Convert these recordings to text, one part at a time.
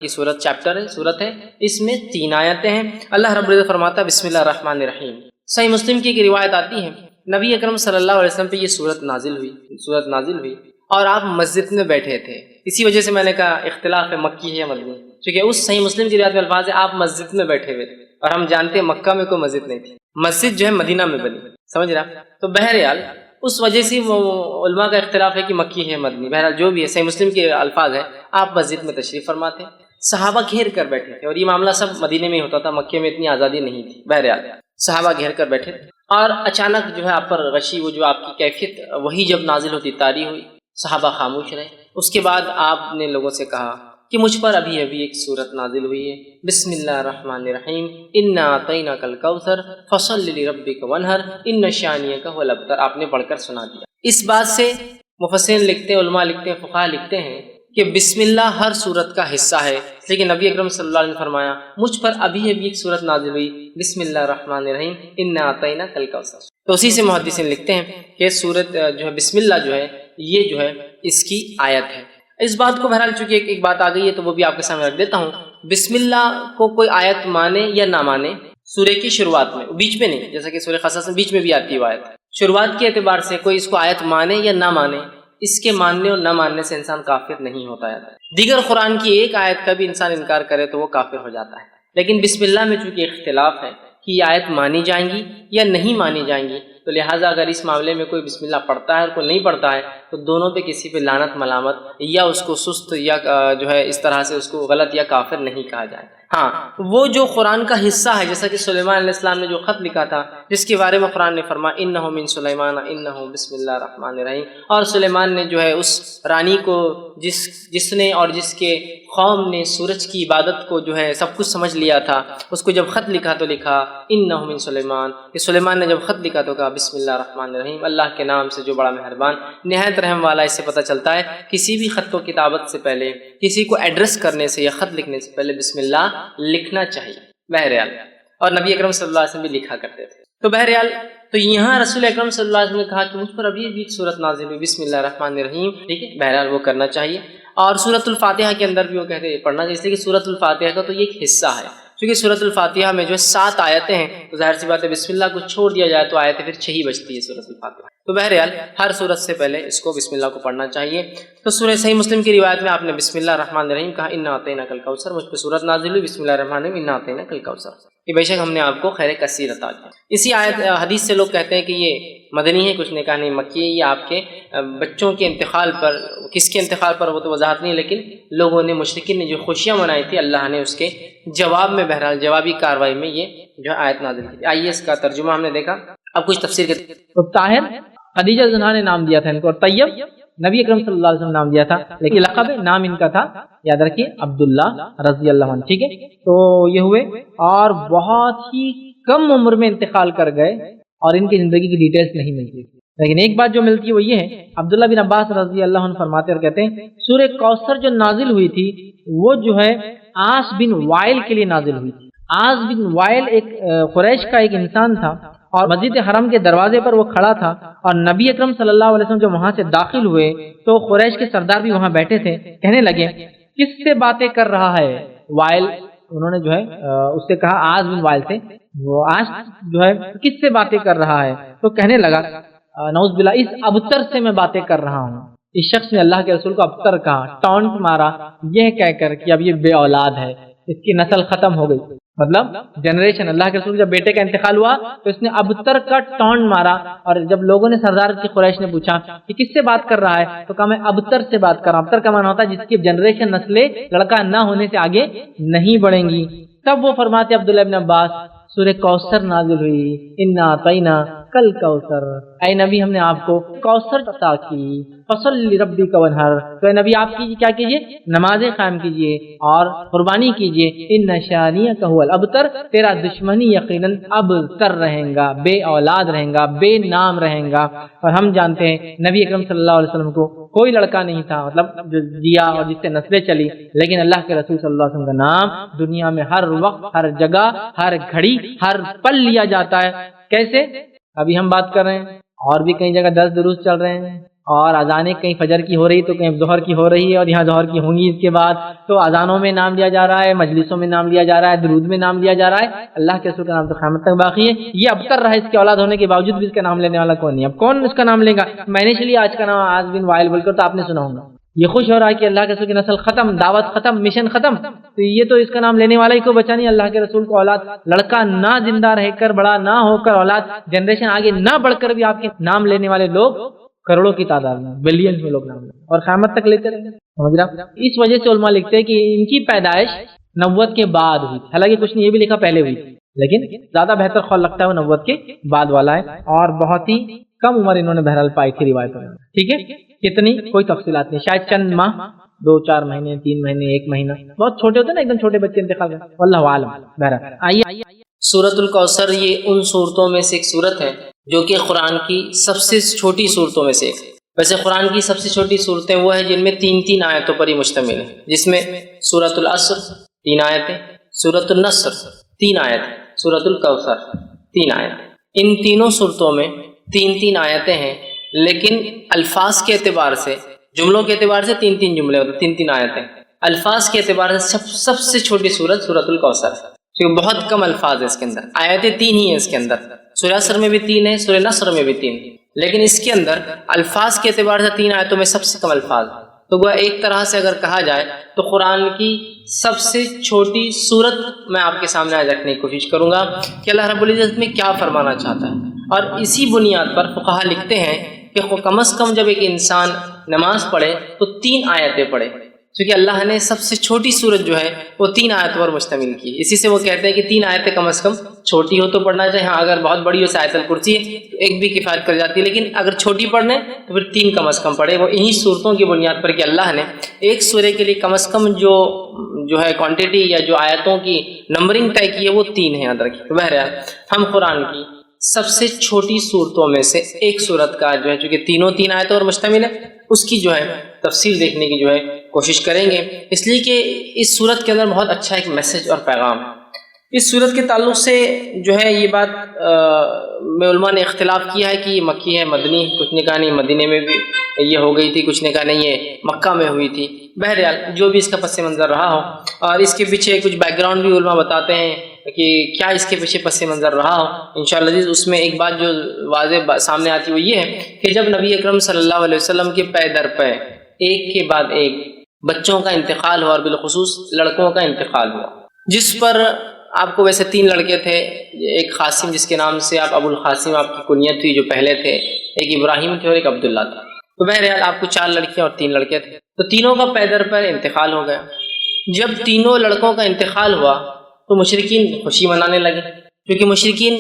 کی صورت چیپٹر ہے، صورت ہے، اس میں 3 آیتیں ہیں۔ اللہ رب العزت فرماتا ہے بسم اللہ الرحمن الرحیم۔ صحیح مسلم کی ایک روایت آتی ہے نبی اکرم صلی اللہ علیہ وسلم پہ یہ صورت نازل ہوئی اور آپ مسجد میں بیٹھے تھے۔ اسی وجہ سے میں نے کہا اختلاف ہے مکی ہے یا مدنی، کیونکہ اس صحیح مسلم کی روایت میں الفاظ ہے آپ مسجد میں بیٹھے ہوئے تھے، اور ہم جانتے ہیں مکہ میں کوئی مسجد نہیں تھی، مسجد جو ہے مدینہ میں بنی، سمجھ رہا؟ تو بہرحال اس وجہ سے علماء کا اختلاف ہے کہ مکی ہے مدنی، بہرحال جو بھی ہے صحیح مسلم کے الفاظ ہے آپ مسجد میں تشریف فرماتے ہیں، صحابہ گھیر کر بیٹھے تھے، اور یہ معاملہ سب مدینے میں ہی ہوتا تھا، مکے میں اتنی آزادی نہیں تھی۔ بہرحال صحابہ گھیر کر بیٹھے تھے، اور اچانک جو ہے آپ پر غشی، وہ جو آپ کی کیفیت وہی جب نازل ہوتی طاری ہوئی، صحابہ خاموش رہے۔ اس کے بعد آپ نے لوگوں سے کہا کہ مجھ پر ابھی ایک صورت نازل ہوئی ہے، بسم اللہ الرحمن الرحیم، انا اعطیناک الکوثر فصل لربک وانحر ان شانئک هو الابتر، آپ نے پڑھ کر سنا دیا۔ اس بات سے مفسرین لکھتے ہیں، علماء لکھتے ہیں، فقہاء لکھتے ہیں کہ بسم اللہ ہر صورت کا حصہ ہے، لیکن نبی اکرم صلی اللہ علیہ وسلم نے فرمایا مجھ پر ابھی ایک صورت نازل ہوئی، بسم اللہ الرحمن الرحیم انا اعطیناک الکوثر۔ تو اسی سے محدثین لکھتے ہیں کہ صورت جو ہے بسم اللہ جو ہے یہ جو ہے اس کی آیت ہے۔ اس بات کو بہرحال چونکہ ایک بات آ گئی ہے تو وہ بھی آپ کے سامنے رکھ دیتا ہوں۔ بسم اللہ کو کوئی آیت مانے یا نہ مانے، سورے کی شروعات میں، بیچ میں نہیں، جیسا کہ سورہ قصص میں بیچ میں بھی آتی ہے وہ آیت، شروعات کے اعتبار سے کوئی اس کو آیت مانے یا نہ مانے، اس کے ماننے اور نہ ماننے سے انسان کافر نہیں ہوتا ہے۔ دیگر قرآن کی ایک آیت کا بھی انسان انکار کرے تو وہ کافر ہو جاتا ہے، لیکن بسم اللہ میں چونکہ اختلاف ہے کہ یہ آیت مانی جائیں گی یا نہیں مانی جائیں گی، تو لہٰذا اگر اس معاملے میں کوئی بسم اللہ پڑھتا ہے اور کوئی نہیں پڑھتا ہے تو دونوں پہ کسی پہ لعنت ملامت یا اس کو سست یا جو ہے اس طرح سے اس کو غلط یا کافر نہیں کہا جائے۔ ہاں وہ جو قرآن کا حصہ ہے، جیسا کہ سلیمان علیہ السلام نے جو خط لکھا تھا، جس کے بارے میں قرآن نے فرمایا انہ من سلیمان انہ بسم اللہ الرحمن الرحیم، اور سلیمان نے جو ہے اس رانی کو جس نے اور جس کے قوم نے سورج کی عبادت کو جو ہے سب کچھ سمجھ لیا تھا، اس کو جب خط لکھا تو لکھا انہ من سلیمان، کہ سلیمان نے جب خط لکھا تو کہا بسم اللہ الرحمن الرحیم، اللہ کے نام سے جو بڑا مہربان نہایت رحم والا۔ اس سے پتہ چلتا ہے کسی بھی خط و کتابت سے پہلے، کسی کو ایڈریس کرنے سے یا خط لکھنے سے پہلے بسم اللہ لکھنا چاہیے بہرحال، اور نبی اکرم صلی اللہ علیہ وسلم بھی لکھا کرتے تھے۔ تو بہرحال تو یہاں رسول اکرم صلی اللہ علیہ وسلم نے کہا کہ مجھ پر ابھی ایک صورت نازل ہوئی بسم اللہ الرحمن الرحیم، ٹھیک ہے، بہرحال وہ کرنا چاہیے۔ اور سورۃ الفاتحہ کے اندر بھی وہ کہتے ہیں پڑھنا چاہیے، اس لیے کہ سورۃ الفاتحہ کا تو یہ ایک حصہ ہے، کیونکہ سورۃ الفاتحہ میں جو ہے 7 آیتیں ہیں، تو ظاہر سی بات ہے بسم اللہ کو چھوڑ دیا جائے تو آیتیں پھر 6 ہی بچتی ہے سورۃ الفاتحہ۔ تو بہرحال ہر سورت سے پہلے اس کو بسم اللہ کو پڑھنا چاہیے۔ تو سورہ صحیح مسلم کی روایت میں آپ نے بسم اللہ الرحمن الرحیم کہا انا اعطیناک الکوثر، مجھ پہ سورت نازل ہوئی بسم اللہ الرحمن الرحیم انا اعطیناک الکوثر، کہ بے شک ہم نے آپ کو خیر کثیر عطا کیا۔ اسی آیت حدیث سے لوگ کہتے ہیں کہ یہ مدنی ہے، کچھ نے کہا نہیں مکی ہے، یہ آپ کے بچوں کے انتقال پر، کس کے انتقال پر وہ تو وضاحت نہیں، لیکن لوگوں نے مشرکین نے جو خوشیاں منائی تھی اللہ نے اس کے جواب میں، بہرحال جوابی کاروائی میں یہ جو آیت نازل کی۔ آئیے اس کا ترجمہ ہم نے دیکھا، اب کچھ تفسیر کے تو طاہر خدیجہ زنہا نے نام دیا تھا ان کو، اور طیب نبی اکرم صلی اللہ علیہ وسلم نام دیا تھا، لیکن لقب نام ان کا تھا یاد رکھیے عبداللہ رضی اللہ عنہ، ٹھیک ہے۔ تو یہ ہوئے اور بہت ہی کم عمر میں انتقال کر گئے، اور ان کی زندگی کی ڈیٹیلز نہیں ملتی، لیکن ایک بات جو ملتی ہے وہ یہ ہے، عبداللہ بن عباس رضی اللہ عنہ فرماتے اور کہتے ہیں سورہ کوثر جو نازل ہوئی تھی وہ جو ہے عاص بن وائل کے لیے نازل ہوئی تھی۔ عاص بن وائل ایک قریش کا ایک انسان تھا، اور مسجد حرم کے دروازے پر وہ کھڑا تھا، اور نبی اکرم صلی اللہ علیہ وسلم جو وہاں سے داخل ہوئے تو قریش کے سردار بھی وہاں بیٹھے تھے، کہنے لگے کس سے باتیں کر رہا ہے وائل، انہوں نے جو ہے اس سے کہا عاص بن وائل سے، وہ عاص جو ہے کس سے باتیں کر رہا ہے، تو کہنے لگا نعوذ باللہ اس ابتر سے میں باتیں کر رہا ہوں۔ اس شخص نے اللہ کے رسول کو ابتر کہا، ٹانٹ مارا، یہ کہہ کر کہ اب یہ بے اولاد ہے، اس کی نسل ختم ہو گئی، مطلب جنریشن۔ اللہ کے رسول جب بیٹے کا انتقال ہوا تو اس نے ابتر کا ٹانٹ مارا، اور جب لوگوں نے سردار کی قریش نے پوچھا کہ کس سے بات کر رہا ہے تو کہا میں ابتر سے بات کر رہا ہوں۔ ابتر کا معنی ہوتا ہے جس کی جنریشن نسلیں لڑکا نہ ہونے سے آگے نہیں بڑھیں گی۔ تب وہ فرماتے عبداللہ بن عباس سورہ کوثر نازل ہوئی انا اعطیناک الکوثر، اے نبی ہم نے آپ کو کوثر عطا کی، فصل لربک وانحر، تو اے نبی آپ کی کیا کیجئے، نمازیں قائم کیجئے اور قربانی کیجئے، ان شانئک هو الابتر، تیرا دشمنی یقیناً ابتر رہے گا، بے اولاد رہے گا، بے نام رہے گا۔ اور ہم جانتے ہیں نبی اکرم صلی اللہ علیہ وسلم کو کوئی لڑکا نہیں تھا، مطلب جو دیا اور جس سے نسلیں چلی، لیکن اللہ کے رسول صلی اللہ علیہ وسلم کا نام دنیا میں ہر وقت، ہر جگہ، ہر گھڑی، ہر پل لیا جاتا ہے۔ کیسے؟ ابھی ہم بات کر رہے ہیں، اور بھی کئی جگہ 10 دروس چل رہے ہیں، اور اذانیں کہیں فجر کی ہو رہی تو کہیں ظہر کی ہو رہی ہے، اور یہاں ظہر کی ہوں گی اس کے بعد، تو اذانوں میں نام لیا جا رہا ہے، مجلسوں میں نام لیا جا رہا ہے، درود میں نام لیا جا رہا ہے۔ اللہ کے رسول کا نام تو قیامت تک باقی ہے۔ یہ ابتر رہا، اس کی اولاد ہونے کے باوجود بھی اس کا نام لینے والا کون نہیں۔ اب کون اس کا نام لے گا؟ میں نے چلیے آج کا نام آج بن وائل بول کر تو آپ نے سنا ہوگا، یہ خوش ہو رہا ہے کہ اللہ کے رسول کی نسل ختم، دعوت ختم، مشن ختم، تو یہ تو اس کا نام لینے والا ہی کو بچا نہیں۔ اللہ کے رسول کو اولاد لڑکا نہ زندہ رہ کر، بڑا نہ ہو کر، اولاد جنریشن آگے نہ بڑھ کر بھی آپ کے نام لینے والے لوگ کروڑوں کی تعداد میں، بلین میں لوگ نام لیں اور قیامت تک لیتے رہیں گے، سمجھ رہا؟ اس وجہ سے علماء لکھتے ہیں کہ ان کی پیدائش نبوت کے بعد ہوئی، حالانکہ کچھ نہیں یہ بھی لکھا پہلے ہوئی، لیکن زیادہ بہتر خول لگتا ہے وہ نبوت کے بعد والا ہے، اور بہت ہی کم عمر انہوں نے بہرحال پائی تھی روایتوں میں، ٹھیک ہے؟ کتنی کوئی تفصیلات نہیں، شاید چند ماہ، 2-4 مہینے، 3 مہینے، 1 مہینہ، بہت چھوٹے ہوتے ہیں نا ایک دم چھوٹے بچے انتقال میں، واللہ عالم۔ بہرحال آئیے، سورۃ الکوثر یہ ان صورتوں میں سے ایک صورت ہے جو کہ قرآن کی سب سے چھوٹی صورتوں میں سے ایک ہے۔ ویسے قرآن کی سب سے چھوٹی صورتیں وہ ہیں جن میں 3 آیتوں پر ہی مشتمل ہیں، جس میں سورۃ العصر 3 آیتیں، سورۃ النصر 3 آیتیں، سورۃ الکوثر 3 آیتیں۔ ان تینوں صورتوں میں 3 آیتیں ہیں، لیکن الفاظ کے اعتبار سے، جملوں کے اعتبار سے 3 جملے ہوتے ہیں، 3 آیتیں۔ الفاظ کے اعتبار سے سب سے چھوٹی صورت سورۃ الکوثر ہے، کیونکہ بہت کم الفاظ ہیں اس کے اندر، آیتیں 3 ہی ہیں اس کے اندر۔ سورہ عصر میں بھی 3 ہیں، سورہ نصر میں بھی 3 ہیں، لیکن اس کے اندر الفاظ کے اعتبار سے 3 آیتوں میں سب سے کم الفاظ ہیں۔ تو وہ ایک طرح سے اگر کہا جائے تو قرآن کی سب سے چھوٹی صورت میں آپ کے سامنے آج رکھنے کی کوشش کروں گا کہ اللہ رب العزت میں کیا فرمانا چاہتا ہے، اور اسی بنیاد پر فقہا لکھتے ہیں کہ کم از کم جب ایک انسان نماز پڑھے تو 3 آیتیں پڑھے، کیونکہ اللہ نے سب سے چھوٹی صورت جو ہے وہ 3 آیتوں پر مشتمل کی، اسی سے وہ کہتے ہیں کہ 3 آیتیں کم از کم چھوٹی ہو تو پڑھنا چاہیے۔ ہاں اگر بہت بڑی ہو آیت الکرسی ہے تو ایک بھی کفایت کر جاتی ہے، لیکن اگر چھوٹی پڑھنے تو پھر 3 کم از کم پڑھے۔ وہ انہی صورتوں کی بنیاد پر کہ اللہ نے ایک سورے کے لیے کم از کم جو ہے کوانٹٹی یا جو آیتوں کی نمبرنگ طے کی ہے وہ 3 ہے، یاد رکھیے۔ بہرحال ہم قرآن کی سب سے چھوٹی صورتوں میں سے ایک صورت کا جو ہے، چونکہ تینوں 3 آیتوں پر مشتمل ہے، اس کی جو ہے تفصیل دیکھنے کی جو ہے کوشش کریں گے، اس لیے کہ اس صورت کے اندر بہت اچھا ایک میسج اور پیغام ہے۔ اس صورت کے تعلق سے جو ہے یہ بات میں علماء نے اختلاف کیا ہے کہ یہ مکی ہے مدنی، کچھ نے کہا نہیں مدینے میں بھی یہ ہو گئی تھی، کچھ نے کہا نہیں یہ مکہ میں ہوئی تھی۔ بہرحال جو بھی اس کا پس منظر رہا ہو، اور اس کے پیچھے کچھ بیک گراؤنڈ بھی علماء بتاتے ہیں کہ کیا اس کے پیچھے پس منظر رہا ہو، انشاءاللہ اس میں ایک بات جو واضح سامنے آتی وہ یہ ہے کہ جب نبی اکرم صلی اللہ علیہ وسلم کے پے در پے ایک کے بعد ایک بچوں کا انتقال ہوا، اور بالخصوص لڑکوں کا انتقال ہوا، جس پر آپ کو ویسے 3 لڑکے تھے، ایک قاسم جس کے نام سے آپ ابو القاسم آپ کی کنیت تھی جو پہلے تھے، ایک ابراہیم تھے اور ایک عبداللہ تھا۔ تو بہرحال آپ کو 4 لڑکیاں اور 3 لڑکے تھے، تو تینوں کا پے در پے انتقال ہو گیا۔ جب تینوں لڑکوں کا انتقال ہوا تو مشرکین خوشی منانے لگے، کیونکہ مشرکین،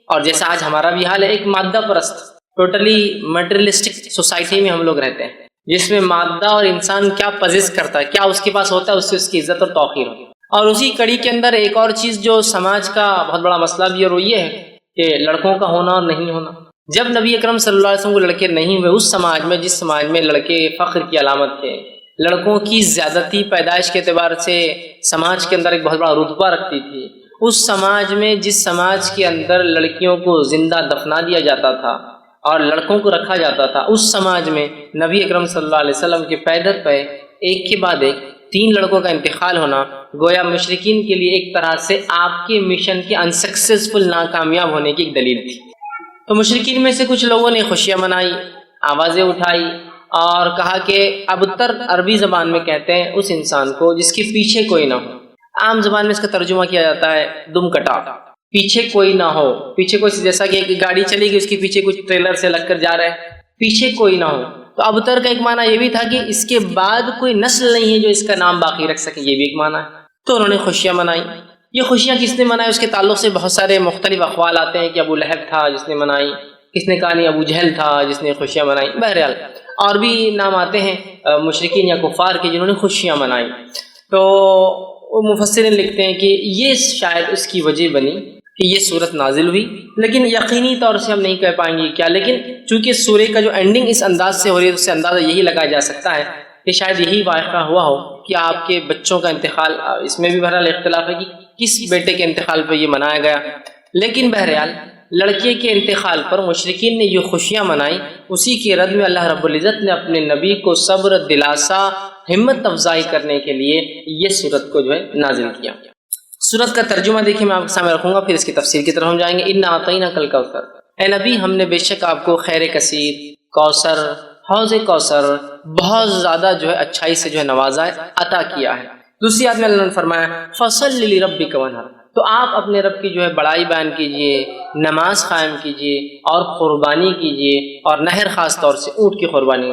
اور جیسا آج ہمارا بھی حال ہے، ایک مادہ پرست ٹوٹلی میٹریلسٹک سوسائٹی میں ہم لوگ رہتے ہیں، جس میں مادہ اور انسان کیا پزیس کرتا ہے، کیا اس کے پاس ہوتا ہے، اس سے اس کی عزت اور توقیر ہوتی ہے۔ اور اسی کڑی کے اندر ایک اور چیز جو سماج کا بہت بڑا مسئلہ بھی ہے، اور وہ یہ ہے کہ لڑکوں کا ہونا اور نہیں ہونا۔ جب نبی اکرم صلی اللہ علیہ وسلم کو لڑکے نہیں ہوئے، اس سماج میں جس سماج میں لڑکے فخر کی علامت تھے، لڑکوں کی زیادتی پیدائش کے اعتبار سے سماج کے اندر ایک بہت بڑا رتبہ رکھتی تھی، اس سماج میں جس سماج کے اندر لڑکیوں کو زندہ دفنا دیا جاتا تھا اور لڑکوں کو رکھا جاتا تھا، اس سماج میں نبی اکرم صلی اللہ علیہ وسلم کے پے در پے ایک کے بعد ایک 3 لڑکوں کا انتقال ہونا گویا مشرکین کے لیے ایک طرح سے آپ کے مشن کے انسکسیسفل ناکامیاب ہونے کی ایک دلیل تھی۔ تو مشرکین میں سے کچھ لوگوں نے خوشیاں منائی، آوازیں اٹھائی، اور کہا کہ ابتر عربی زبان میں کہتے ہیں اس انسان کو جس کے پیچھے کوئی نہ ہو۔ عام زبان میں اس کا ترجمہ کیا جاتا ہے دم کٹا، پیچھے کوئی نہ ہو، پیچھے کوئی، جیسا کہ ایک گاڑی چلے گی اس کے پیچھے کچھ ٹریلر سے لگ کر جا رہا ہے، پیچھے کوئی نہ ہو۔ تو ابتر کا ایک معنی یہ بھی تھا کہ اس کے بعد کوئی نسل نہیں ہے جو اس کا نام باقی رکھ سکے، یہ بھی ایک معنی ہے۔ تو انہوں نے خوشیاں منائی۔ یہ خوشیاں کس نے منائی اس کے تعلق سے بہت سارے مختلف اقوال آتے ہیں کہ ابو لہب تھا جس نے منائی، کس نے کہا نہیں ابو جہل تھا جس نے خوشیاں منائی، بہرحال اور بھی نام آتے ہیں مشرکین یا کفار کے جنہوں نے خوشیاں منائی۔ تو وہ مفسرین لکھتے ہیں کہ یہ شاید اس کی وجہ بنی کہ یہ صورت نازل ہوئی، لیکن یقینی طور سے ہم نہیں کہہ پائیں گے کیا، لیکن چونکہ سورے کا جو اینڈنگ اس انداز سے ہو رہی ہے، اس سے اندازہ یہی لگایا جا سکتا ہے کہ شاید یہی واقعہ ہوا ہو کہ آپ کے بچوں کا انتقال، اس میں بھی بہرحال اختلاف ہے کہ کس بیٹے کے انتقال پہ یہ منایا گیا، لیکن بہرحال لڑکے کے انتقال پر مشرکین نے جو خوشیاں منائی، اسی کی رد میں اللہ رب العزت نے اپنے نبی کو صبر، دلاسا، ہمت افزائی کرنے کے لیے یہ سورت کو جو ہے نازل کیا۔ سورت کا ترجمہ دیکھیں، میں آپ کے سامنے رکھوں گا، پھر اس کی تفسیر کی طرف ہم جائیں گے۔ انا اعطیناک الکوثر، اے نبی ہم نے بے شک آپ کو خیر کثیر، کوثر، حوض کوثر، بہت زیادہ جو ہے اچھائی سے جو ہے نوازا ہے، عطا کیا ہے۔ دوسری آیت میں اللہ نے فرمایا فصل لربک وانحر، تو آپ اپنے رب کی جو ہے بڑائی بیان کیجئے، نماز قائم کیجئے اور قربانی کیجئے، اور نہر خاص طور سے اونٹ کی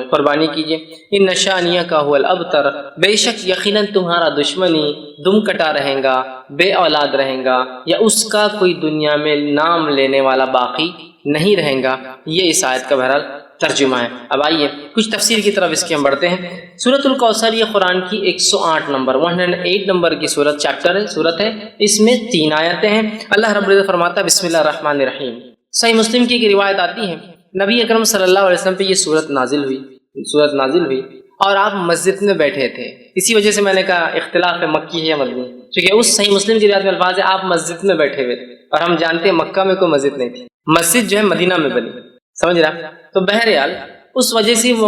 قربانی کیجئے۔ ان شانیک هو الابتر، بے شک یقیناً تمہارا دشمنی دم کٹا رہے گا، بے اولاد رہے گا، یا اس کا کوئی دنیا میں نام لینے والا باقی نہیں رہے گا۔ یہ اس آیت کا بہرحال ترجمہ ہے۔ اب آئیے کچھ تفسیر کی طرف اس کی ہم بڑھتے ہیں۔ سورۃ الکوثر یہ قرآن کی 108 نمبر کی سورت ہے۔ اس میں 3 آیتیں ہیں۔ اللہ رب العزت فرماتا ہے بسم اللہ الرحمن الرحیم۔ صحیح مسلم کی ایک روایت آتی ہے، نبی اکرم صلی اللہ علیہ وسلم پہ یہ سورت نازل ہوئی اور آپ مسجد میں بیٹھے تھے۔ اسی وجہ سے میں نے کہا اختلاف ہے مکی ہے یا مدنی، کیونکہ اس صحیح مسلم کی روایت میں الفاظ ہے آپ مسجد میں بیٹھے ہوئے تھے، اور ہم جانتے ہیں مکہ میں کوئی مسجد نہیں تھی، مسجد جو ہے مدینہ میں بنی، سمجھ رہا؟ تو بہرحال اس وجہ سے وہ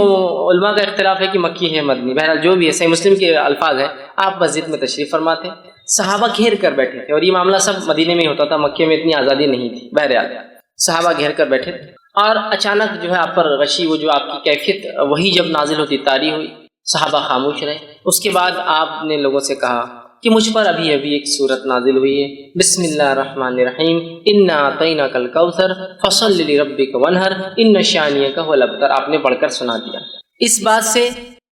علماء کا اختلاف ہے کہ مکی ہے مدنی، بہرحال جو بھی ہے صحیح مسلم کے الفاظ ہیں، آپ مسجد میں تشریف فرما تھے، صحابہ گھیر کر بیٹھے تھے، اور یہ معاملہ سب مدینے میں ہی ہوتا تھا، مکے میں اتنی آزادی نہیں تھی۔ بہرحال صحابہ گھیر کر بیٹھے تھے، اور اچانک جو ہے آپ پر غشی، وہ جو آپ کی کیفیت وہی جب نازل ہوتی طاری ہوئی، صحابہ خاموش رہے۔ اس کے بعد آپ نے لوگوں سے کہا کہ مجھ پر ابھی ایک سورت نازل ہوئی ہے، بسم اللہ الرحمن الرحیم، انا اعطیناک الکوثر فصل لربک وانحر ان شانیک هو الابتر، آپ نے پڑھ کر سنا دیا۔ اس بات سے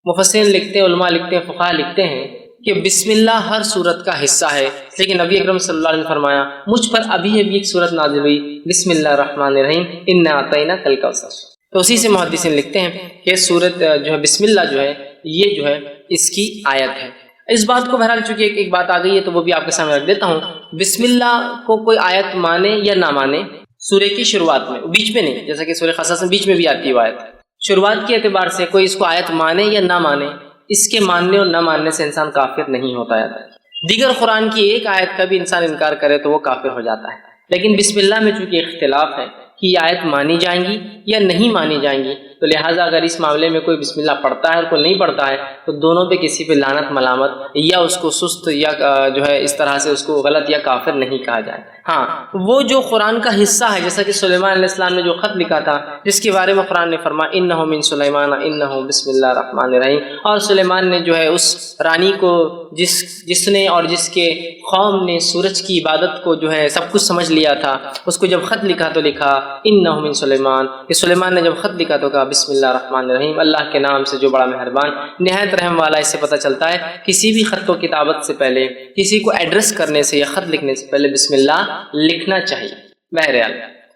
مفسرین لکھتے ہیں، علماء لکھتے ہیں، فقہاء لکھتے ہیں کہ بسم اللہ ہر سورت کا حصہ ہے، لیکن نبی اکرم صلی اللہ علیہ وسلم نے فرمایا مجھ پر ابھی ایک سورت نازل ہوئی، بسم اللہ الرحمن الرحیم انا اعطیناک الکوثر۔ تو اسی سے محدثین لکھتے ہیں کہ سورت جو ہے بسم اللہ جو ہے یہ جو ہے اس کی آیت ہے۔ اس بات کو بہرحال چونکہ ایک بات آ گئی ہے تو وہ بھی آپ کے سامنے رکھ دیتا ہوں۔ بسم اللہ کو کوئی آیت مانے یا نہ مانے، سورے کی شروعات میں، بیچ میں نہیں، جیسا کہ سورہ قصص میں بیچ میں بھی آتی ہے وہ آیت، شروعات کے اعتبار سے کوئی اس کو آیت مانے یا نہ مانے، اس کے ماننے اور نہ ماننے سے انسان کافر نہیں ہوتا ہے۔ دیگر قرآن کی ایک آیت کا بھی انسان انکار کرے تو وہ کافر ہو جاتا ہے، لیکن بسم اللہ میں چونکہ اختلاف ہے کہ یہ آیت مانی جائیں گی یا نہیں مانی جائیں گی، تو لہٰذا اگر اس معاملے میں کوئی بسم اللہ پڑھتا ہے اور کوئی نہیں پڑھتا ہے تو دونوں پہ کسی پہ لعنت ملامت یا اس کو سست یا جو ہے اس طرح سے اس کو غلط یا کافر نہیں کہا جائے۔ ہاں وہ جو قرآن کا حصہ ہے، جیسا کہ سلیمان علیہ السلام نے جو خط لکھا تھا، جس کے بارے میں قرآن نے فرمایا انہ من سلیمان انہ بسم اللہ الرحمن الرحیم، اور سلیمان نے جو ہے اس رانی کو جس نے اور جس کے قوم نے سورج کی عبادت کو جو ہے سب کچھ سمجھ لیا تھا، اس کو جب خط لکھا تو لکھا انہ من سلیمان، کہ سلیمان نے جب خط لکھا تو کہا بسم اللہ الرحمن الرحیم، اللہ کے نام سے جو بڑا مہربان نہایت رحم والا۔ اس سے پتہ چلتا ہے کسی بھی خط و کتابت سے پہلے، کسی کو ایڈریس کرنے سے یا خط لکھنے سے پہلے بسم اللہ لکھنا چاہیے بہرحال،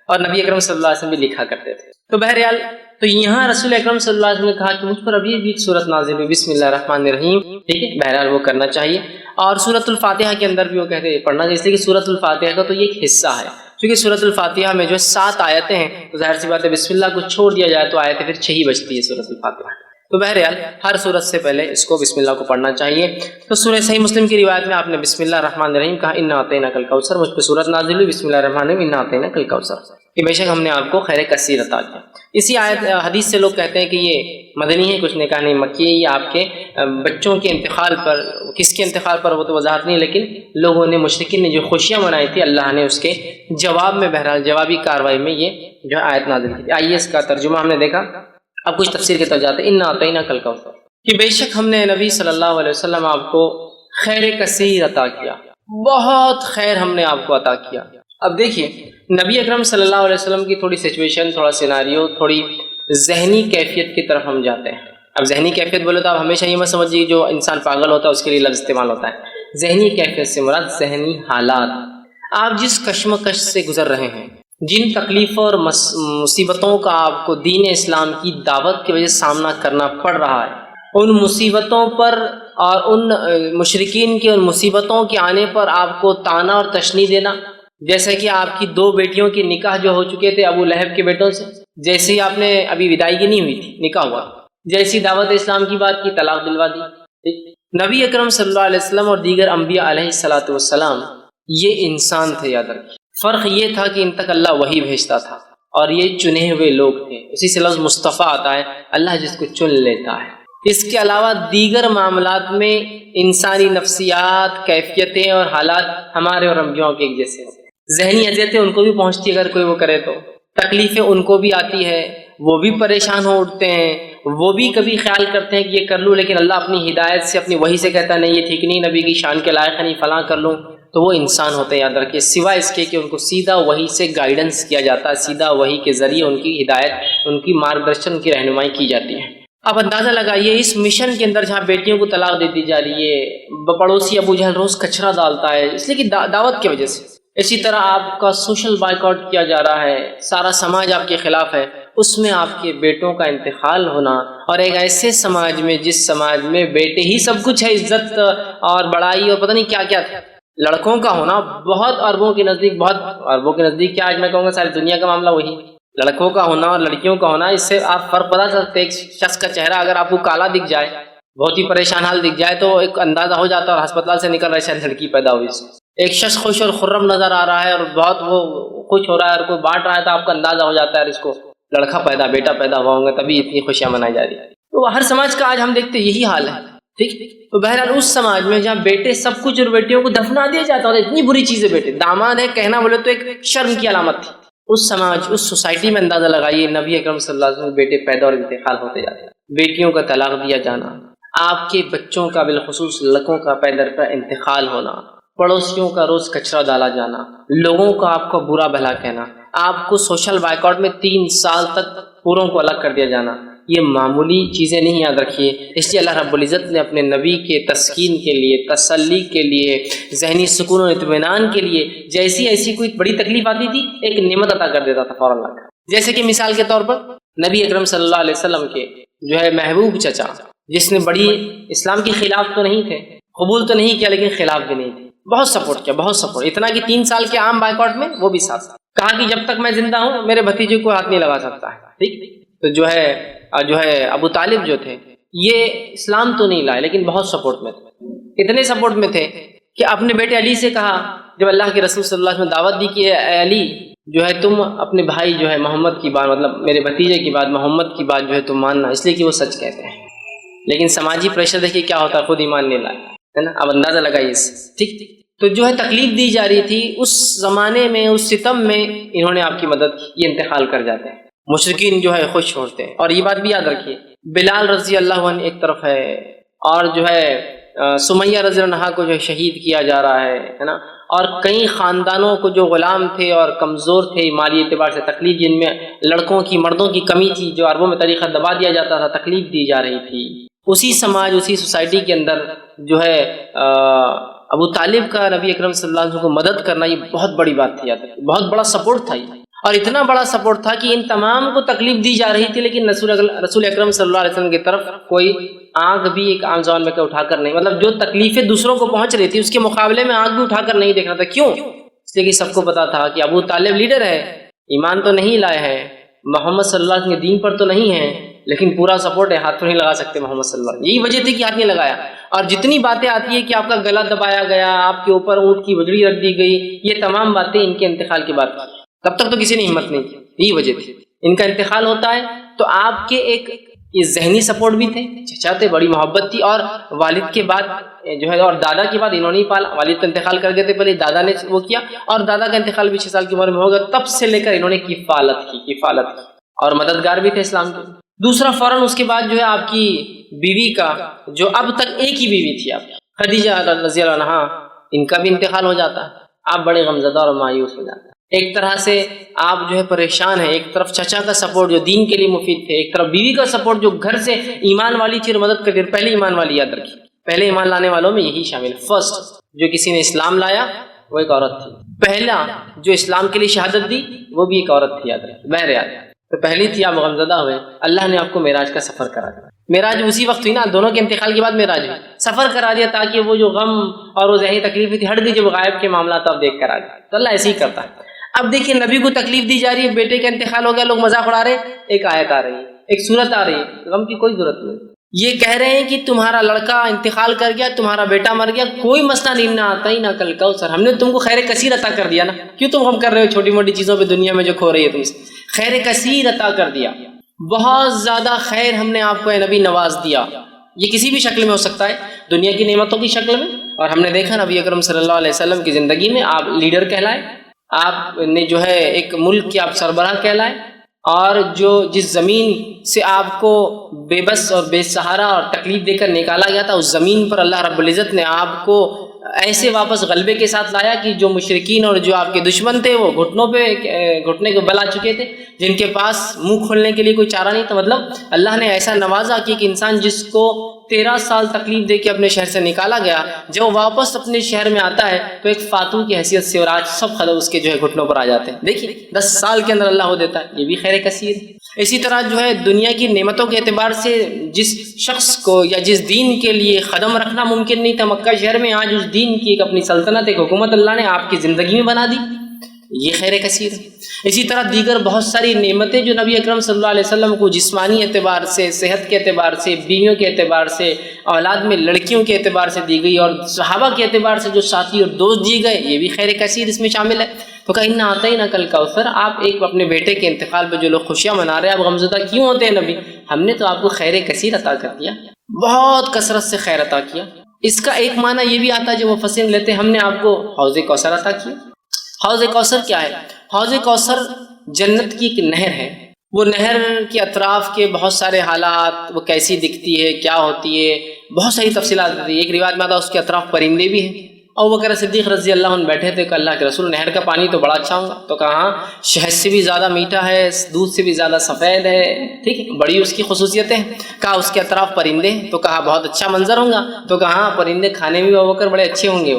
اور نبی اکرم صلی اللہ علیہ وسلم بھی لکھا کرتے تھے۔ تو بہرحال تو یہاں رسول اکرم صلی اللہ علیہ وسلم نے کہا کہ مجھ پر ابھی بھی ایک سورت نازل ہوئی بسم اللہ الرحمن الرحیم، ٹھیک ہے، بہرحال وہ کرنا چاہیے۔ اور سورۃ الفاتحہ کے اندر بھی وہ کہتے ہیں پڑھنا چاہیے، اس لیے کہ سورۃ الفاتحہ کا تو یہ ایک حصہ ہے، کیونکہ سورۃ الفاتحہ میں جو ہے 7 آیتیں ہیں، تو ظاہر سی بات ہے بسم اللہ کو چھوڑ دیا جائے تو آیتیں پھر 6 ہی بچتی ہے سورۃ الفاتحہ۔ تو بہرحال ہر سورت سے پہلے اس کو بسم اللہ کو پڑھنا چاہیے۔ تو سورہ صحیح مسلم کی روایت میں آپ نے بسم اللہ الرحمن الرحیم کہا انا اعطیناک الکوثر، مجھ پہ سورت نازل ہوئی بسم اللہ الرحمن الرحیم انا اعطیناک الکوثر، کہ بے شک ہم نے آپ کو خیر کثیر عطا کیا۔ اسی آیت حدیث سے لوگ کہتے ہیں کہ یہ مدنی ہے، کچھ نے کہا نہیں مکی ہے، یہ آپ کے بچوں کے انتقال پر، کس کے انتقال پر وہ تو وضاحت نہیں، لیکن لوگوں نے مشرکین نے جو خوشیاں منائی تھی اللہ نے اس کے جواب میں بہرحال جوابی کارروائی میں یہ جو آیت نازل کی۔ آئیے اس کا ترجمہ ہم نے دیکھا، اب کچھ تفسیر کی طرف جاتے ہیں۔ انا اعطیناک الکوثر، کہ بے شک ہم نے نبی صلی اللہ علیہ وسلم آپ کو خیر کثیر عطا کیا، بہت خیر ہم نے آپ کو عطا کیا۔ اب دیکھیے نبی اکرم صلی اللہ علیہ وسلم کی تھوڑی سچویشن، تھوڑا سیناریو، تھوڑی ذہنی کیفیت کی طرف ہم جاتے ہیں۔ اب ذہنی کیفیت بولے تو آپ ہمیشہ یہ مت سمجھیے جو انسان پاگل ہوتا ہے اس کے لیے لفظ استعمال ہوتا ہے۔ ذہنی کیفیت سے مراد ذہنی حالات، آپ جس کشمکش سے گزر رہے ہیں، جن تکلیفوں اور مصیبتوں کا آپ کو دین اسلام کی دعوت کی وجہ سے سامنا کرنا پڑ رہا ہے، ان مصیبتوں پر اور ان مشرکین کی ان مصیبتوں کے آنے پر آپ کو طعنہ اور تشنیع دینا، جیسے کہ آپ کی 2 بیٹیوں کے نکاح جو ہو چکے تھے ابو لہب کے بیٹوں سے، جیسے ہی آپ نے ابھی ودائیگی نہیں ہوئی تھی، نکاح ہوا، جیسی دعوت اسلام کی بات کی طلاق دلوا دی۔ نبی اکرم صلی اللہ علیہ وسلم اور دیگر انبیاء علیہ الصلوۃ والسلام یہ انسان تھے، یاد رکھیے، فرق یہ تھا کہ ان تک اللہ وحی بھیجتا تھا اور یہ چنے ہوئے لوگ تھے. اسی سے لفظ مصطفیٰ آتا ہے، اللہ جس کو چن لیتا ہے. اس کے علاوہ دیگر معاملات میں انسانی نفسیات، کیفیتیں اور حالات ہمارے اور انبیاء کے ایک جیسے ہوتے ہیں. ذہنی اذیتیں ان کو بھی پہنچتی ہے اگر کوئی وہ کرے تو، تکلیفیں ان کو بھی آتی ہے، وہ بھی پریشان ہو اٹھتے ہیں، وہ بھی کبھی خیال کرتے ہیں کہ یہ کر لوں، لیکن اللہ اپنی ہدایت سے، اپنی وحی سے کہتا ہے نہیں یہ ٹھیک نہیں، نبی کی شان کے لائق نہیں، فلاں کر لوں. تو وہ انسان ہوتے ہیں، یاد رکھیے، سوائے اس کے کہ ان کو سیدھا وحی سے گائیڈنس کیا جاتا ہے، سیدھا وحی کے ذریعے ان کی ہدایت، ان کی مارگدرشن، ان کی رہنمائی کی جاتی ہے. اب اندازہ لگائیے اس مشن کے اندر جہاں بیٹیوں کو طلاق دے دی جا رہی ہے، پڑوسی ابو جہل روز کچرا ڈالتا ہے اس لیے کہ دعوت کی وجہ سے. اسی طرح آپ کا سوشل بائیکاٹ کیا جا رہا ہے، سارا سماج آپ کے خلاف ہے، اس میں آپ کے بیٹوں کا انتقال ہونا، اور ایک ایسے سماج میں جس سماج میں بیٹے ہی سب کچھ ہے، عزت اور بڑائی اور پتہ نہیں کیا کیا تھا، لڑکوں کا ہونا بہت اربوں کے نزدیک، بہت اربوں کے نزدیک کیا آج میں کہوں گا ساری دنیا کا معاملہ وہی، لڑکوں کا ہونا اور لڑکیوں کا ہونا. اس سے آپ فرق پتا سکتے، ایک شخص کا چہرہ اگر آپ کو کالا دکھ جائے، بہت ہی پریشان حال دکھ جائے، تو ایک اندازہ ہو جاتا ہے، اور ہسپتال سے نکل رہا ہے شاید لڑکی پیدا ہوئی. ایک شخص خوش اور خرم نظر آ رہا ہے اور بہت وہ خوش ہو رہا ہے اور کوئی بانٹ رہا ہے، تو آپ کا اندازہ ہو جاتا ہے اس کو لڑکا بیٹا پیدا ہوا ہوں گے، تبھی اتنی خوشیاں منائی جا رہی ہیں. تو ہر سماج کا آج ہم دیکھتے یہی حال ہے. ٹھیک، تو بہرحال اس سماج میں جہاں بیٹے سب کچھ اور بیٹیوں کو دفنا دیا جاتا ہے، اتنی بری چیزیں، بیٹے داماد ہے کہنا بولے تو ایک شرم کی علامت تھی. اس سماج، اس سوسائٹی میں اندازہ لگائیے نبی اکرم صلی اللہ علیہ وسلم بیٹے پیدا اور انتقال ہوتے جاتے ہیں، بیٹیوں کا طلاق دیا جانا، آپ کے بچوں کا بالخصوص لڑکوں کا پے در پہ انتقال ہونا، پڑوسیوں کا روز کچرا ڈالا جانا، لوگوں کا آپ کا برا بھلا کہنا، آپ کو سوشل بائیکاٹ میں 3 سال تک پوروں کو الگ کر دیا جانا، یہ معمولی چیزیں نہیں، یاد رکھیے. اس لیے اللہ رب العزت نے اپنے نبی کے تسکین کے لیے، تسلی کے لیے، ذہنی سکون و اطمینان کے لیے جیسی ایسی کوئی بڑی تکلیف آتی تھی ایک نعمت عطا کر دیتا تھا فوراً. جیسے کہ مثال کے طور پر نبی اکرم صلی اللہ علیہ وسلم کے جو ہے محبوب چچا، جس نے بڑی اسلام کے خلاف تو نہیں تھے، قبول تو نہیں کیا لیکن خلاف بھی نہیں تھے، بہت سپورٹ کیا، بہت سپورٹ، اتنا کہ 3 سال کے عام بائیکاٹ میں وہ بھی ساتھ کہا کہ جب تک میں زندہ ہوں میرے بھتیجے کو ہاتھ نہیں لگا سکتا ہے. ٹھیک، تو جو ہے ابو طالب جو تھے یہ اسلام تو نہیں لائے لیکن بہت سپورٹ میں تھے، اتنے سپورٹ میں تھے کہ اپنے بیٹے علی سے کہا جب اللہ کے رسول صلی اللہ علیہ وسلم دعوت دی کہ اے علی جو ہے تم اپنے بھائی جو ہے محمد کی بات، مطلب میرے بھتیجے کی بات، محمد کی بات جو ہے تم ماننا، اس لیے کہ وہ سچ کہتے ہیں. لیکن سماجی پریشر دیکھیے کیا ہوتا ہے، خود ایمان نہیں لائے، ہے نا. اب اندازہ لگائیے اس. ٹھیک، تو جو ہے تکلیف دی جا رہی تھی اس زمانے میں، اس ستم میں انہوں نے آپ کی مدد کی، یہ انتقال کر جاتے ہیں. مشرکین جو ہے خوش ہوتے ہیں. اور یہ بات بھی یاد رکھیے بلال رضی اللہ عنہ ایک طرف ہے، اور جو ہے سمیہ رضی اللہ عنہا کو جو ہے شہید کیا جا رہا ہے نا. اور کئی خاندانوں کو جو غلام تھے اور کمزور تھے مالی اعتبار سے، تکلیف جن میں لڑکوں کی، مردوں کی کمی تھی، جو عربوں میں طریقہ دبا دیا جاتا تھا، تکلیف دی جا رہی تھی. اسی سماج، اسی سوسائٹی کے اندر جو ہے ابو طالب کا نبی اکرم صلی اللہ علیہ وسلم کو مدد کرنا یہ بہت بڑی بات تھی، بہت بڑا سپورٹ تھا یہ. اور اتنا بڑا سپورٹ تھا کہ ان تمام کو تکلیف دی جا رہی تھی لیکن رسول اکرم صلی اللہ علیہ وسلم کی طرف کوئی آنکھ بھی ایک عام زبان میں اٹھا کر نہیں، مطلب جو تکلیفیں دوسروں کو پہنچ رہی تھی اس کے مقابلے میں آنکھ بھی اٹھا کر نہیں دیکھ رہا تھا. کیوں؟ اس لیے کہ سب کو پتا تھا کہ ابو طالب لیڈر ہے، ایمان تو نہیں لائے ہیں، محمد صلی اللہ علیہ وسلم کے دین پر تو نہیں ہے، لیکن پورا سپورٹ ہے، ہاتھ تو نہیں لگا سکتے محمد صلی اللہ علیہ وسلم. یہی وجہ تھی کہ ہاتھ نہیں لگایا. اور جتنی باتیں آتی ہے کہ آپ کا گلا دبایا گیا، آپ کے اوپر اونٹ کی وجڑی رکھ دی گئی، یہ تمام باتیں ان کے انتقال کی بات کی، تب تک تو کسی نے ہمت نہیں کی. یہی وجہ تھی. ان کا انتقال ہوتا ہے تو آپ کے ایک یہ ذہنی سپورٹ بھی تھے، چچا تھے، بڑی محبت تھی، اور والد کے بعد جو ہے اور دادا کے بعد انہوں نے ہی پالا. والد تو انتقال کر گئے تھے، پہلے دادا نے وہ کیا، اور دادا کا انتقال بھی 6 سال کی عمر میں ہوگا، تب سے لے کر انہوں نے کفالت کی اور مددگار بھی تھے اسلام کے. دوسرا فوراً اس کے بعد جو ہے آپ کی بیوی کا، جو اب تک ایک ہی بیوی تھی آپ کی، خدیجہ رضی اللہ عنہا، ان کا بھی انتقال ہو جاتا ہے. آپ بڑے غمزدہ اور مایوس ہو جاتے ہیں. ایک طرح سے آپ جو ہے پریشان ہیں، ایک طرف چچا کا سپورٹ جو دین کے لیے مفید تھے، ایک طرف بیوی کا سپورٹ جو گھر سے ایمان والی تھی اور مدد کر. پہلے ایمان والی یاد رکھی، پہلے ایمان لانے والوں میں یہی شامل. فرسٹ جو کسی نے اسلام لایا وہ ایک عورت تھی. پہلا جو اسلام کے لیے شہادت دی وہ بھی ایک عورت تھی، یاد رکھی. بہرحال تو پہلی تھی، آپ غمزدہ ہوئے، اللہ نے آپ کو معراج کا سفر کرا دیا. معراج اسی وقت ہوئی نا، دونوں کے انتقال کے بعد معراج ہوئی، سفر کرا دیا تاکہ وہ جو غم اور وہ ذہنی تکلیف تھی ہٹ گئی، جب غائب کے معاملات آپ دیکھ کر آ گئے. تو اللہ ایسے ہی کرتا ہے. اب دیکھیے نبی کو تکلیف دی جا رہی ہے، بیٹے کا انتقال ہو گیا، لوگ مذاق اڑا رہے، ایک آیت آ رہی ہے، ایک سورت آ رہی ہے، غم کی کوئی ضرورت نہیں. یہ کہہ رہے ہیں کہ تمہارا لڑکا انتقال کر گیا، تمہارا بیٹا مر گیا، کوئی مسئلہ نہیں، نہ آتا ہی نہ کل کوثر، ہم نے تم کو خیر کثیر عطا کر دیا نا، کیوں تم غم کر رہے ہو چھوٹی موٹی چیزوں پہ دنیا میں جو کھو رہی ہے تم سے؟ خیر کثیر عطا کر دیا، بہت زیادہ خیر ہم نے آپ کو اے نبی نواز دیا۔ یہ کسی بھی شکل میں ہو سکتا ہے، دنیا کی نعمتوں کی شکل میں، اور ہم نے دیکھا نبی اکرم صلی اللہ علیہ وسلم کی زندگی میں آپ لیڈر کہلائے، آپ نے جو ہے ایک ملک کے آپ سربراہ کہلائے، اور جو جس زمین سے آپ کو بے بس اور بے سہارا اور تکلیف دے کر نکالا گیا تھا، اس زمین پر اللہ رب العزت نے آپ کو ایسے واپس غلبے کے ساتھ لایا کہ جو مشرکین اور جو آپ کے دشمن تھے وہ گھٹنے کو بل آ چکے تھے، جن کے پاس منہ کھولنے کے لیے کوئی چارہ نہیں تھا۔ مطلب اللہ نے ایسا نوازا کہ ایک انسان جس کو 13 سال تکلیف دے کے اپنے شہر سے نکالا گیا، جب وہ واپس اپنے شہر میں آتا ہے تو ایک فاتح کی حیثیت سے، اور آج سب خدا اس کے جو ہے گھٹنوں پر آ جاتے ہیں۔ دیکھیے 10 سال کے اندر اللہ ہو دیتا ہے، یہ بھی خیر کثیر ہے۔ اسی طرح جو ہے دنیا کی نعمتوں کے اعتبار سے جس شخص کو یا جس دین کے لیے قدم رکھنا ممکن نہیں تھا مکہ شہر میں، آج اس دین کی ایک اپنی سلطنت، ایک حکومت اللہ نے آپ کی زندگی میں بنا دی، یہ خیر کثیر ہے۔ اسی طرح دیگر بہت ساری نعمتیں جو نبی اکرم صلی اللہ علیہ وسلم کو جسمانی اعتبار سے، صحت کے اعتبار سے، بیویوں کے اعتبار سے، اولاد میں لڑکیوں کے اعتبار سے دی گئی، اور صحابہ کے اعتبار سے جو ساتھی اور دوست دیے گئے، یہ بھی خیر کثیر اس میں شامل ہے۔ تو کہیں نہ آتا ہی نہ کل کوثر، آپ ایک اپنے بیٹے کے انتقال پہ جو لوگ خوشیاں منا رہے ہیں، آپ غمزدہ کیوں ہوتے ہیں نبی؟ ہم نے تو آپ کو خیر کثیر عطا کر دیا، بہت کثرت سے خیر عطا کیا۔ اس کا ایک معنی یہ بھی آتا ہے جو مفسرین لیتے ہیں، ہم نے آپ کو حوض کوثر عطا کیا۔ حوض کوثر کیا ہے؟ حوض کوثر جنت کی ایک نہر ہے، وہ نہر کے اطراف کے بہت سارے حالات، وہ کیسی دکھتی ہے، کیا ہوتی ہے، بہت ساری تفصیلات ہوتی ہے۔ ایک روایت میں آتا ہے اس کے اطراف پرندے بھی ہیں۔ ابوبکر صدیق رضی اللہ عنہ بیٹھے تھے کہ اللہ کے رسول، نہر کا پانی تو بڑا اچھا ہوگا، تو کہا شہد سے بھی زیادہ میٹھا ہے، دودھ سے بھی زیادہ سفید ہے، ٹھیک ہے، بڑی اس کی خصوصیتیں۔ کہا اس کے اطراف پرندے، تو کہا بہت اچھا منظر ہوگا، تو کہا پرندے کھانے میں ابوبکر بڑے اچھے ہوں گے،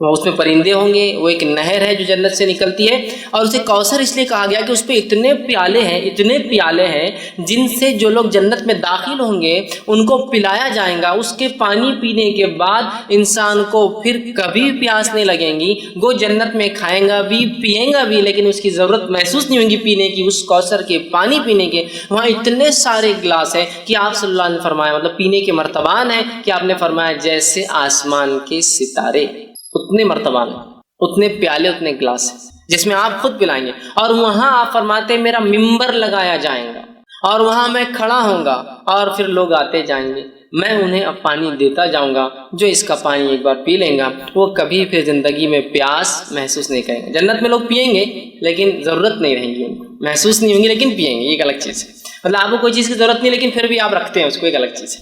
وہ اس میں پرندے ہوں گے، وہ ایک نہر ہے جو جنت سے نکلتی ہے، اور اسے کوثر اس لیے کہا گیا کہ اس پہ اتنے پیالے ہیں جن سے جو لوگ جنت میں داخل ہوں گے ان کو پلایا جائے گا۔ اس کے پانی پینے کے بعد انسان کو پھر کبھی پیاس نہیں لگیں گی، وہ جنت میں کھائیں گا بھی پیئیں گا بھی، لیکن اس کی ضرورت محسوس نہیں ہوگی پینے کی، اس کوثر کے پانی پینے کے۔ وہاں اتنے سارے گلاس ہیں کہ آپ صلی اللہ علیہ وسلم نے فرمایا، مطلب پینے کے مرتبان ہیں کہ آپ نے فرمایا جیسے آسمان کے ستارے، اتنے مرتبہ میں، اتنے پیالے، اتنے گلاس ہیں جس میں آپ خود پلائیں گے۔ اور وہاں آپ فرماتے ہیں میرا ممبر لگایا جائے گا، اور وہاں میں کھڑا ہوں گا، اور پھر لوگ آتے جائیں گے، میں انہیں اب پانی دیتا جاؤں گا، جو اس کا پانی ایک بار پی لیں گا وہ کبھی پھر زندگی میں پیاس محسوس نہیں کریں گے۔ جنت میں لوگ پئیں گے لیکن ضرورت نہیں رہیں گی، محسوس نہیں ہوں گی لیکن پئیں گے، یہ ایک الگ چیز ہے۔ مطلب آپ کو کوئی چیز کی ضرورت نہیں لیکن پھر بھی آپ رکھتے ہیں اس کو، ایک الگ چیز ہے۔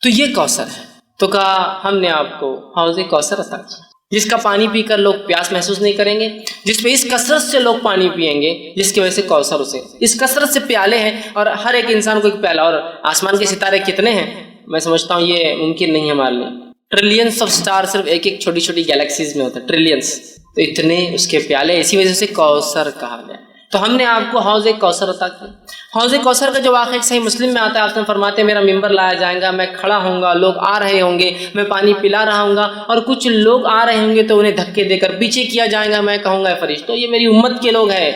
تو یہ کوثر ہے، تو کہا ہم نے آپ کو حوض کوثر عطا کیا، جس کا پانی پی کر لوگ پیاس محسوس نہیں کریں گے، جس پہ اس کثرت سے لوگ پانی پئیں گے، جس کی وجہ سے کوثر اسے اس کثرت سے پیالے ہیں، اور ہر ایک انسان کو ایک پیالہ۔ اور آسمان کے ستارے کتنے ہیں؟ میں سمجھتا ہوں یہ ممکن نہیں ہے ہمارے لیے، ٹریلینس آف سٹار صرف ایک ایک چھوٹی چھوٹی گیلیکسیز میں ہوتا ہے، ٹریلینس، تو اتنے اس کے پیالے، اسی وجہ سے کوثر کہا گیا۔ تو ہم نے آپ کو حوض کوثر عطا کیا۔ حوض کوثر کا جو واقعہ صحیح مسلم میں آتا ہے، آپ نے فرماتے ہیں میرا ممبر لایا جائے گا، میں کھڑا ہوں گا، لوگ آ رہے ہوں گے، میں پانی پلا رہا ہوں گا، اور کچھ لوگ آ رہے ہوں گے تو انہیں دھکے دے کر پیچھے کیا جائے گا، میں کہوں گا فرشتوں یہ میری امت کے لوگ ہیں،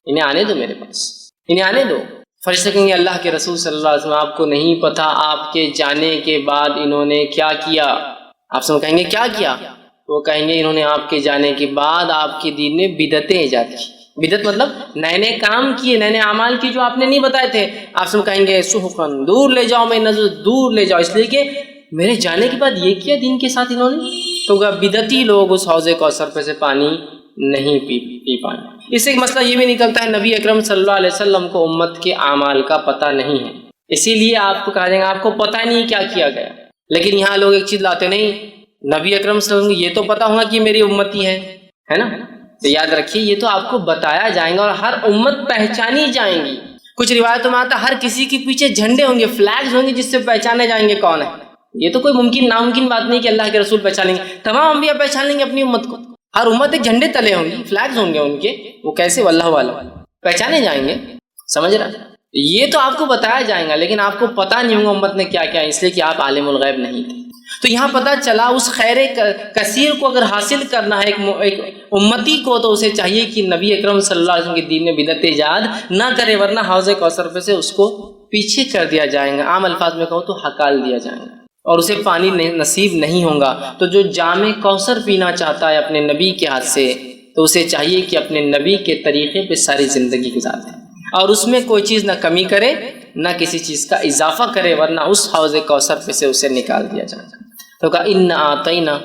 انہیں آنے دو میرے پاس، انہیں آنے دو۔ فرشتے کہیں گے اللہ کے رسول صلی اللہ علیہ وسلم آپ کو نہیں پتہ آپ کے جانے کے بعد انہوں نے کیا کیا؟ آپ سب کہیں گے کیا کیا؟ وہ کہیں گے انہوں نے آپ کے جانے کے بعد آپ کے دین میں بدعتیں ایجاد کی۔ بدعت مطلب نئے نئے کام کیے، نئے نئے اعمال کیے جو آپ نے نہیں بتائے تھے۔ آپ سب کہیں گے سحقاً، دور لے جاؤ، میں نظر دور لے جاؤ، اس لیے کہ میرے جانے کے بعد یہ کیا دین کے ساتھ انہوں نے؟ تو بدعتی لوگ اس حوض کوثر پہ سے پانی نہیں پی پائیں۔ اس سے ایک مسئلہ یہ بھی نکلتا ہے نبی اکرم صلی اللہ علیہ وسلم کو امت کے اعمال کا پتہ نہیں ہے، اسی لیے آپ کو کہا جائے گا آپ کو پتہ نہیں کیا کیا گیا۔ لیکن یہاں لوگ ایک چیز لاتے نہیں، نبی اکرم صلی اللہ علیہ وسلم یہ تو پتہ ہوگا کہ میری امتی ہے نا؟ تو یاد رکھیے یہ تو آپ کو بتایا جائے گا اور ہر امت پہچانی جائیں گی۔ کچھ روایتوں میں آتا ہے ہر کسی کے پیچھے جھنڈے ہوں گے، فلیگز ہوں گے جس سے پہچانے جائیں گے کون ہے۔ یہ تو کوئی ممکن ناممکن بات نہیں کہ اللہ کے رسول پہچان لیں گے، تمام انبیاء پہچان لیں گے اپنی امت کو، ہر امت ایک جھنڈے تلے ہوں گی، فلیگز ہوں گے ان کے، وہ کیسے واللہ والا پہچانے جائیں گے، سمجھ رہا؟ یہ تو آپ کو بتایا جائے گا لیکن آپ کو پتہ نہیں ہوگا امت نے کیا کیا، اس لیے کہ آپ عالم الغیب نہیں تھے۔ تو یہاں پتہ چلا اس خیر کثیر کو اگر حاصل کرنا ہے ایک امتی کو تو اسے چاہیے کہ نبی اکرم صلی اللہ علیہ وسلم کے دین میں بدعت ایجاد نہ کرے، ورنہ حوض کوثر پہ سے اس کو پیچھے کر دیا جائے گا، عام الفاظ میں کہوں تو ہکال دیا جائے گا، اور اسے پانی نصیب نہیں ہوگا۔ تو جو جام کوثر پینا چاہتا ہے اپنے نبی کے ہاتھ سے، تو اسے چاہیے کہ اپنے نبی کے طریقے پہ ساری زندگی گزار دے، اور اس میں کوئی چیز نہ کمی کرے نہ کسی چیز کا اضافہ کرے، ورنہ اس حوض کوثر پہ سے اسے نکال دیا جائے گا۔ تو کہا اِنَّا أَعْطَيْنَا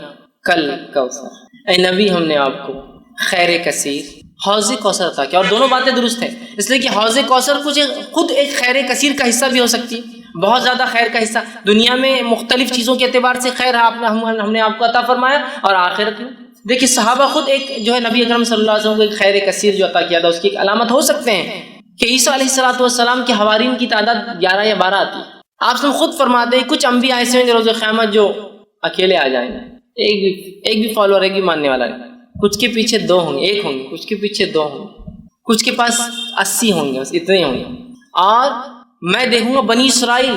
الْكَوْثَرَ، اے نبی ہم نے آپ کو خیر کثیر حوض کوثر عطا کیا۔ اور دونوں باتیں درست ہیں، اس لیے کہ حوض کوثر خود ایک خیر کثیر کا حصہ بھی ہو سکتی ہے، بہت زیادہ خیر کا حصہ۔ دنیا میں مختلف چیزوں کے اعتبار سے خیر ہم نے آپ کو عطا فرمایا، اور آخرت میں دیکھیے صحابہ خود ایک جو ہے نبی اکرم صلی اللہ علیہ وسلم کو ایک خیر کثیر جو عطا کیا تھا، اس کی ایک علامت ہو سکتے ہیں کہ عیسیٰ علیہ السلام کے حوارین کی تعداد 11 یا 12 آتی ہے۔ آپ سے خود فرماتے ہیں کچھ انبیاء ایسے ہیں جو روز قیامت جو اکیلے آ جائیں گے، ایک بھی فالوور، ایک بھی ماننے والا نہیں، کچھ کے پیچھے 2 ہوں گے، 1 ہوں گے، کچھ کے پیچھے 2 ہوں گے، کچھ کے پاس 80 ہوں گے، بس اتنے ہی ہوں گے۔ اور میں دیکھوں گا بنی اسرائیل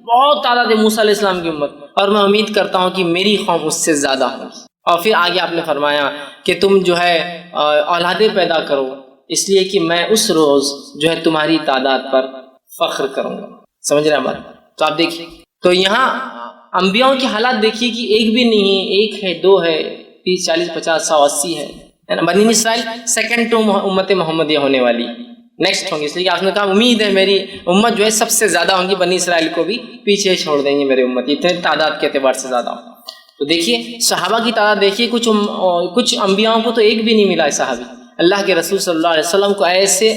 بہت تعداد ہے موسیٰ علیہ السلام کی امت، اور میں امید کرتا ہوں کہ میری قوم اس سے زیادہ ہوگی۔ اور پھر آگے آپ نے فرمایا کہ تم جو ہے اولادیں پیدا کرو، اس لیے کہ میں اس روز جو ہے تمہاری تعداد پر فخر کروں گا۔ سمجھ رہے ہیں بات؟ تو آپ دیکھیے، تو یہاں انبیاءوں کی حالات دیکھیے کہ ایک بھی نہیں ہے، 1 ہے، 2 ہے، 30 40 50 100 80 ہے نا۔ بنی اسرائیل سیکنڈ ٹو امت محمدیہ ہونے والی، نیکسٹ ہوں گی، اس لیے کہ آپ نے کہا امید ہے میری امت جو ہے سب سے زیادہ ہوں گی، بنی اسرائیل کو بھی پیچھے چھوڑ دیں گے میرے امت، اتنے تعداد کے اعتبار سے زیادہ ہوں۔ تو دیکھیے صحابہ کی تعداد دیکھیے، کچھ انبیاءوں کو تو ایک بھی نہیں ملا ہے صحابی۔ اللہ کے رسول صلی اللہ علیہ وسلم کو ایسے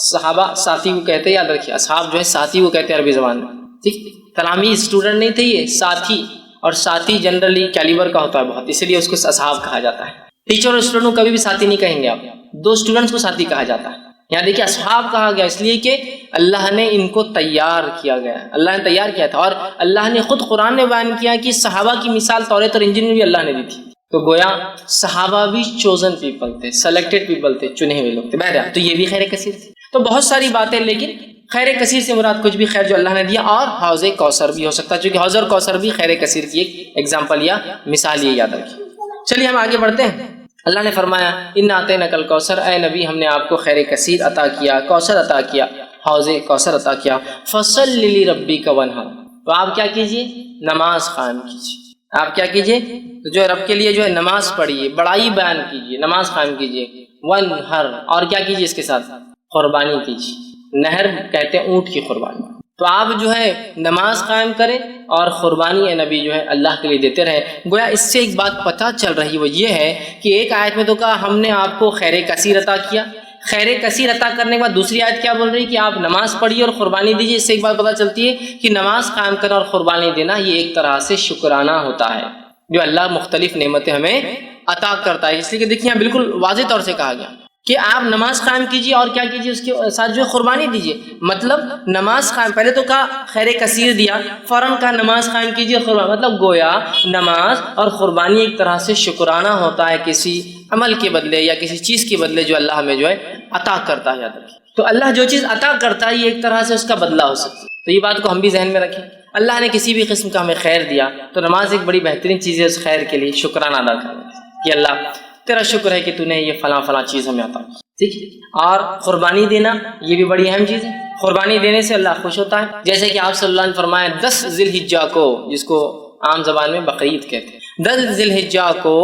صحابہ ساتھی کو کہتے ہیں، یاد رکھیے اصحاب جو ہے ساتھی کو کہتے ہیں عربی زبان میں، ٹھیک؟ تلامید اسٹوڈنٹ نہیں تھے یہ، ساتھی، اور ساتھی جنرلی کیلیبر کا ہوتا ہے بہت، اسی لیے اس کو اصحاب کہا جاتا ہے۔ ٹیچر اور اسٹوڈنٹ کو کبھی بھی ساتھی نہیں کہیں گے آپ، 2 اسٹوڈنٹس کو ساتھی کہا جاتا ہے۔ یہاں دیکھیے اصحاب کہا گیا اس لیے کہ اللہ نے ان کو تیار کیا گیا، اللہ نے تیار کیا تھا، اور اللہ نے خود قرآن میں بیان کیا کہ صحابہ کی مثال توریت اور انجیل میں بھی اللہ نے دی تھی۔ تو گویا صحابہ بھی چوزن پیپل تھے، سلیکٹڈ پیپل تھے، چنے ہوئے لوگ تھے۔ بہرحال تو یہ بھی خیر کثیر تھی۔ تو بہت ساری باتیں، لیکن خیر کثیر سے مراد کچھ بھی خیر جو اللہ نے دیا، اور حوض کوثر بھی ہو سکتا ہے، چونکہ حوض اور کوثر بھی خیر کثیر کی ایک ایگزامپل یا مثال، یہ یاد رکھیے۔ چلیے ہم آگے بڑھتے ہیں۔ اللہ نے فرمایا اِنَّا أَعْطَيْنَاكَ الْكَوْثَرَ، اے نبی ہم نے آپ کو خیر کثیر عطا کیا، کوثر عطا کیا، حوض کوثر عطا کیا۔ فَصَلِّ لِرَبِّكَ وَانْحَرْ، تو آپ کیا کیجئے؟ نماز قائم کیجئے۔ آپ کیا کیجئے؟ تو جو ہے رب کے لیے جو ہے نماز پڑھیے، بڑائی بیان کیجئے، نماز قائم کیجئے۔ وَانْحَرْ، اور کیا کیجئے اس کے ساتھ؟ قربانی کیجئے۔ نہر کہتے ہیں اونٹ کی قربانی۔ تو آپ جو ہے نماز قائم کریں اور قربانی اے نبی جو ہے اللہ کے لیے دیتے رہے۔ گویا اس سے ایک بات پتہ چل رہی وہ یہ ہے کہ ایک آیت میں تو کہا ہم نے آپ کو خیر کثیر عطا کیا، خیر کثیر عطا کرنے کے بعد دوسری آیت کیا بول رہی کہ آپ نماز پڑھیے اور قربانی دیجیے۔ اس سے ایک بات پتہ چلتی ہے کہ نماز قائم کرنا اور قربانی دینا یہ ایک طرح سے شکرانہ ہوتا ہے جو اللہ مختلف نعمتیں ہمیں عطا کرتا ہے۔ اس لیے کہ دیکھیے یہاں بالکل واضح طور سے کہا گیا کہ آپ نماز قائم کیجیے اور کیا کیجیے، اس کے ساتھ جو ہے قربانی دیجیے۔ مطلب نماز قائم، پہلے تو کہا خیر کثیر دیا، فوراً کہا نماز قائم کیجیے اور قربانی، مطلب گویا نماز اور قربانی ایک طرح سے شکرانہ ہوتا ہے کسی عمل کے بدلے یا کسی چیز کے بدلے جو اللہ ہمیں جو ہے عطا کرتا ہے۔ یاد رکھیں تو اللہ جو چیز عطا کرتا ہے یہ ایک طرح سے اس کا بدلہ ہو سکتا ہے، تو یہ بات کو ہم بھی ذہن میں رکھیں۔ اللہ نے کسی بھی قسم کا ہمیں خیر دیا تو نماز ایک بڑی بہترین چیز ہے اس خیر کے لیے شکرانہ ادا کرنا کہ اللہ تیرا شکر ہے کہ تو نے یہ فلاں چیز ہمیں عطا کی، ٹھیک ہے۔ اور قربانی دینا یہ بھی بڑی اہم چیز ہے، قربانی دینے سے اللہ خوش ہوتا ہے، جیسے کہ آپ صلی اللہ نے فرمایا 10 ذی الحجہ کو، جس کو عام زبان میں بقرعید کہتے ہیں، 10 ذی الحجہ کو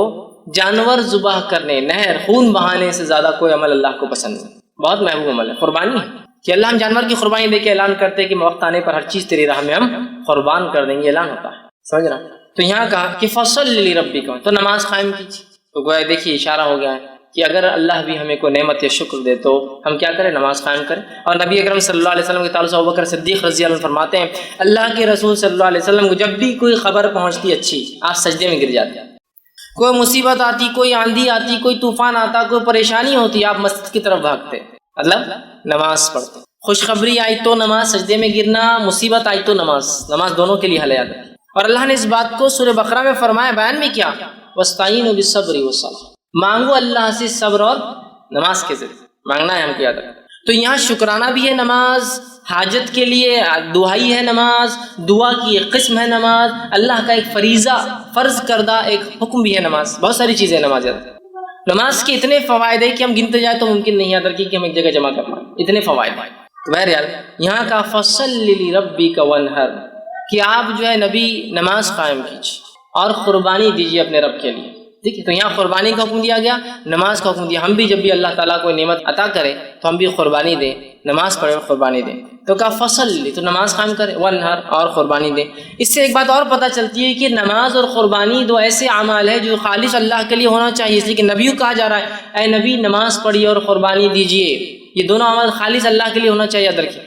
جانور ذبح کرنے، نہر خون بہانے سے زیادہ کوئی عمل اللہ کو پسند نہیں، بہت محبوب عمل ہے قربانی ہے کہ اللہ ہم جانور کی قربانی دے کے اعلان کرتے ہیں کہ وقت آنے پر ہر چیز تیری راہ میں ہم قربان کر دیں گے، اعلان ہوتا ہے، سمجھ رہا۔ تو یہاں کہا کہ فصل لربک، تو نماز قائم کیجیے۔ تو گویا دیکھیے اشارہ ہو گیا ہے کہ اگر اللہ بھی ہمیں کوئی نعمت یا شکر دے تو ہم کیا کریں؟ نماز قائم کریں۔ اور نبی اکرم صلی اللہ علیہ وسلم کے تعلق سے ابوبکر صدیق رضی اللہ عنہ فرماتے ہیں اللہ کے رسول صلی اللہ علیہ وسلم کو جب بھی کوئی خبر پہنچتی اچھی، آپ سجدے میں گر جاتے ہیں۔ کوئی مصیبت آتی، کوئی آندھی آتی، کوئی طوفان آتا، کوئی پریشانی ہوتی، آپ مسجد کی طرف بھاگتے، مطلب نماز پڑھتے۔ خوشخبری آئی تو نماز، سجدے میں گرنا، مصیبت آئی تو نماز دونوں کے لیے حل یاد ہے۔ اور اللہ نے اس بات کو سورہ بقرہ میں فرمایا، بیان بھی کیا، وَاسْتَعِينُوا بِالصَّبْرِ وَالصَّلَاةِ، مانگو اللہ سے صبر اور نماز کے ذریعے مانگنا ہے ہم کو، یاد رکھیں۔ تو یہاں شکرانہ بھی ہے نماز، حاجت کے لیے دعائی ہے نماز، دعا کی ایک قسم ہے نماز، اللہ کا ایک فریضہ فرض کردہ ایک حکم بھی ہے نماز، بہت ساری چیزیں نماز ہے۔ نماز کے اتنے فوائد ہیں کہ ہم گنتے جائیں تو ممکن نہیں یاد رکھیں کہ ہم ایک جگہ جمع کر پائیں، اتنے فوائد ہیں۔ تو بہرحال یہاں کا فصلی لربک ونحر کہ آپ جو ہے نبی نماز قائم کیجیے اور قربانی دیجیے اپنے رب کے لیے. ٹھیک ہے، تو یہاں قربانی کا حکم دیا گیا، نماز کا حکم دیا. ہم بھی جب بھی اللہ تعالیٰ کو نعمت عطا کرے تو ہم بھی قربانی دیں، نماز پڑھے اور قربانی دیں. تو کہا فصل، تو نماز قائم کرے، ونحر اور قربانی دیں. اس سے ایک بات اور پتہ چلتی ہے کہ نماز اور قربانی دو ایسے اعمال ہیں جو خالص اللہ کے لیے ہونا چاہیے. اس لیے کہ نبی کو کہا جا رہا ہے اے نبی نماز پڑھیے اور قربانی دیجیے، یہ دونوں اعمال خالص اللہ کے لیے ہونا چاہیے. یاد رکھیے.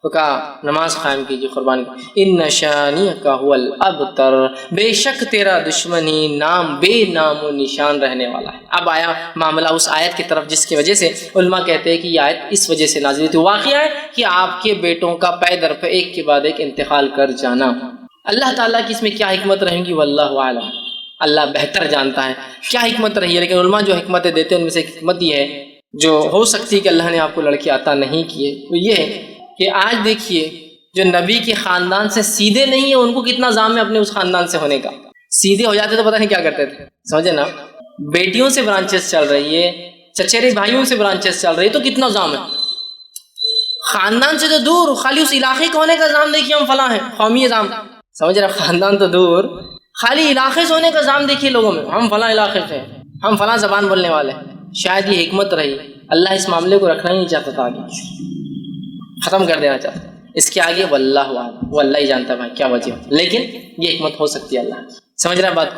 تو کہا نماز قائم کیجیے، قربانی. ان شانئک هو الابتر، بے شک تیرا دشمن ہی بے نام و نشان رہنے والا ہے. اب آیا معاملہ اس آیت کی طرف جس کی وجہ سے علماء کہتے ہیں کہ یہ آیت اس وجہ سے نازل ہوئی. واقعہ ہے کہ آپ کے بیٹوں کا پے در پہ ایک کے بعد ایک انتقال کر جانا. اللہ تعالیٰ کی اس میں کیا حکمت رہیں گی واللہ اعلم، اللہ بہتر جانتا ہے کیا حکمت رہی ہے. لیکن علماء جو حکمتیں دیتے ہیں ان میں سے ایک حکمت یہ ہے جو ہو سکتی ہے کہ اللہ نے آپ کو لڑکی عطا نہیں کیے، تو یہ ہے کہ آج دیکھیے جو نبی کے خاندان سے سیدھے نہیں ہیں ان کو کتنا زام ہے اپنے اس خاندان سے ہونے کا. سیدھے ہو جاتے تو پتہ نہیں کیا کرتے تھے. سمجھے نا، بیٹیوں سے برانچز چل رہی ہے، چچیرے بھائیوں سے برانچز چل رہی ہے، تو کتنا زام ہے. خاندان سے تو دور، خالی اس علاقے کے ہونے کا زام دیکھیے ہم فلاں ہیں، قومی زام. سمجھ رہے، خاندان تو دور، خالی علاقے سے ہونے کا زام دیکھیے لوگوں میں، ہم فلاں علاقے سے ہیں، ہم فلاں زبان بولنے والے ہیں. شاید یہ حکمت رہی، اللہ اس معاملے کو رکھنا ہی نہیں چاہتا تھا، آگے ختم کر دینا چاہتا. اس کے آگے واللہ اعلم، وہ اللہ ہی جانتا ہے کیا وجہ، لیکن یہ حکمت ہو سکتی ہے اللہ. سمجھ رہا بات.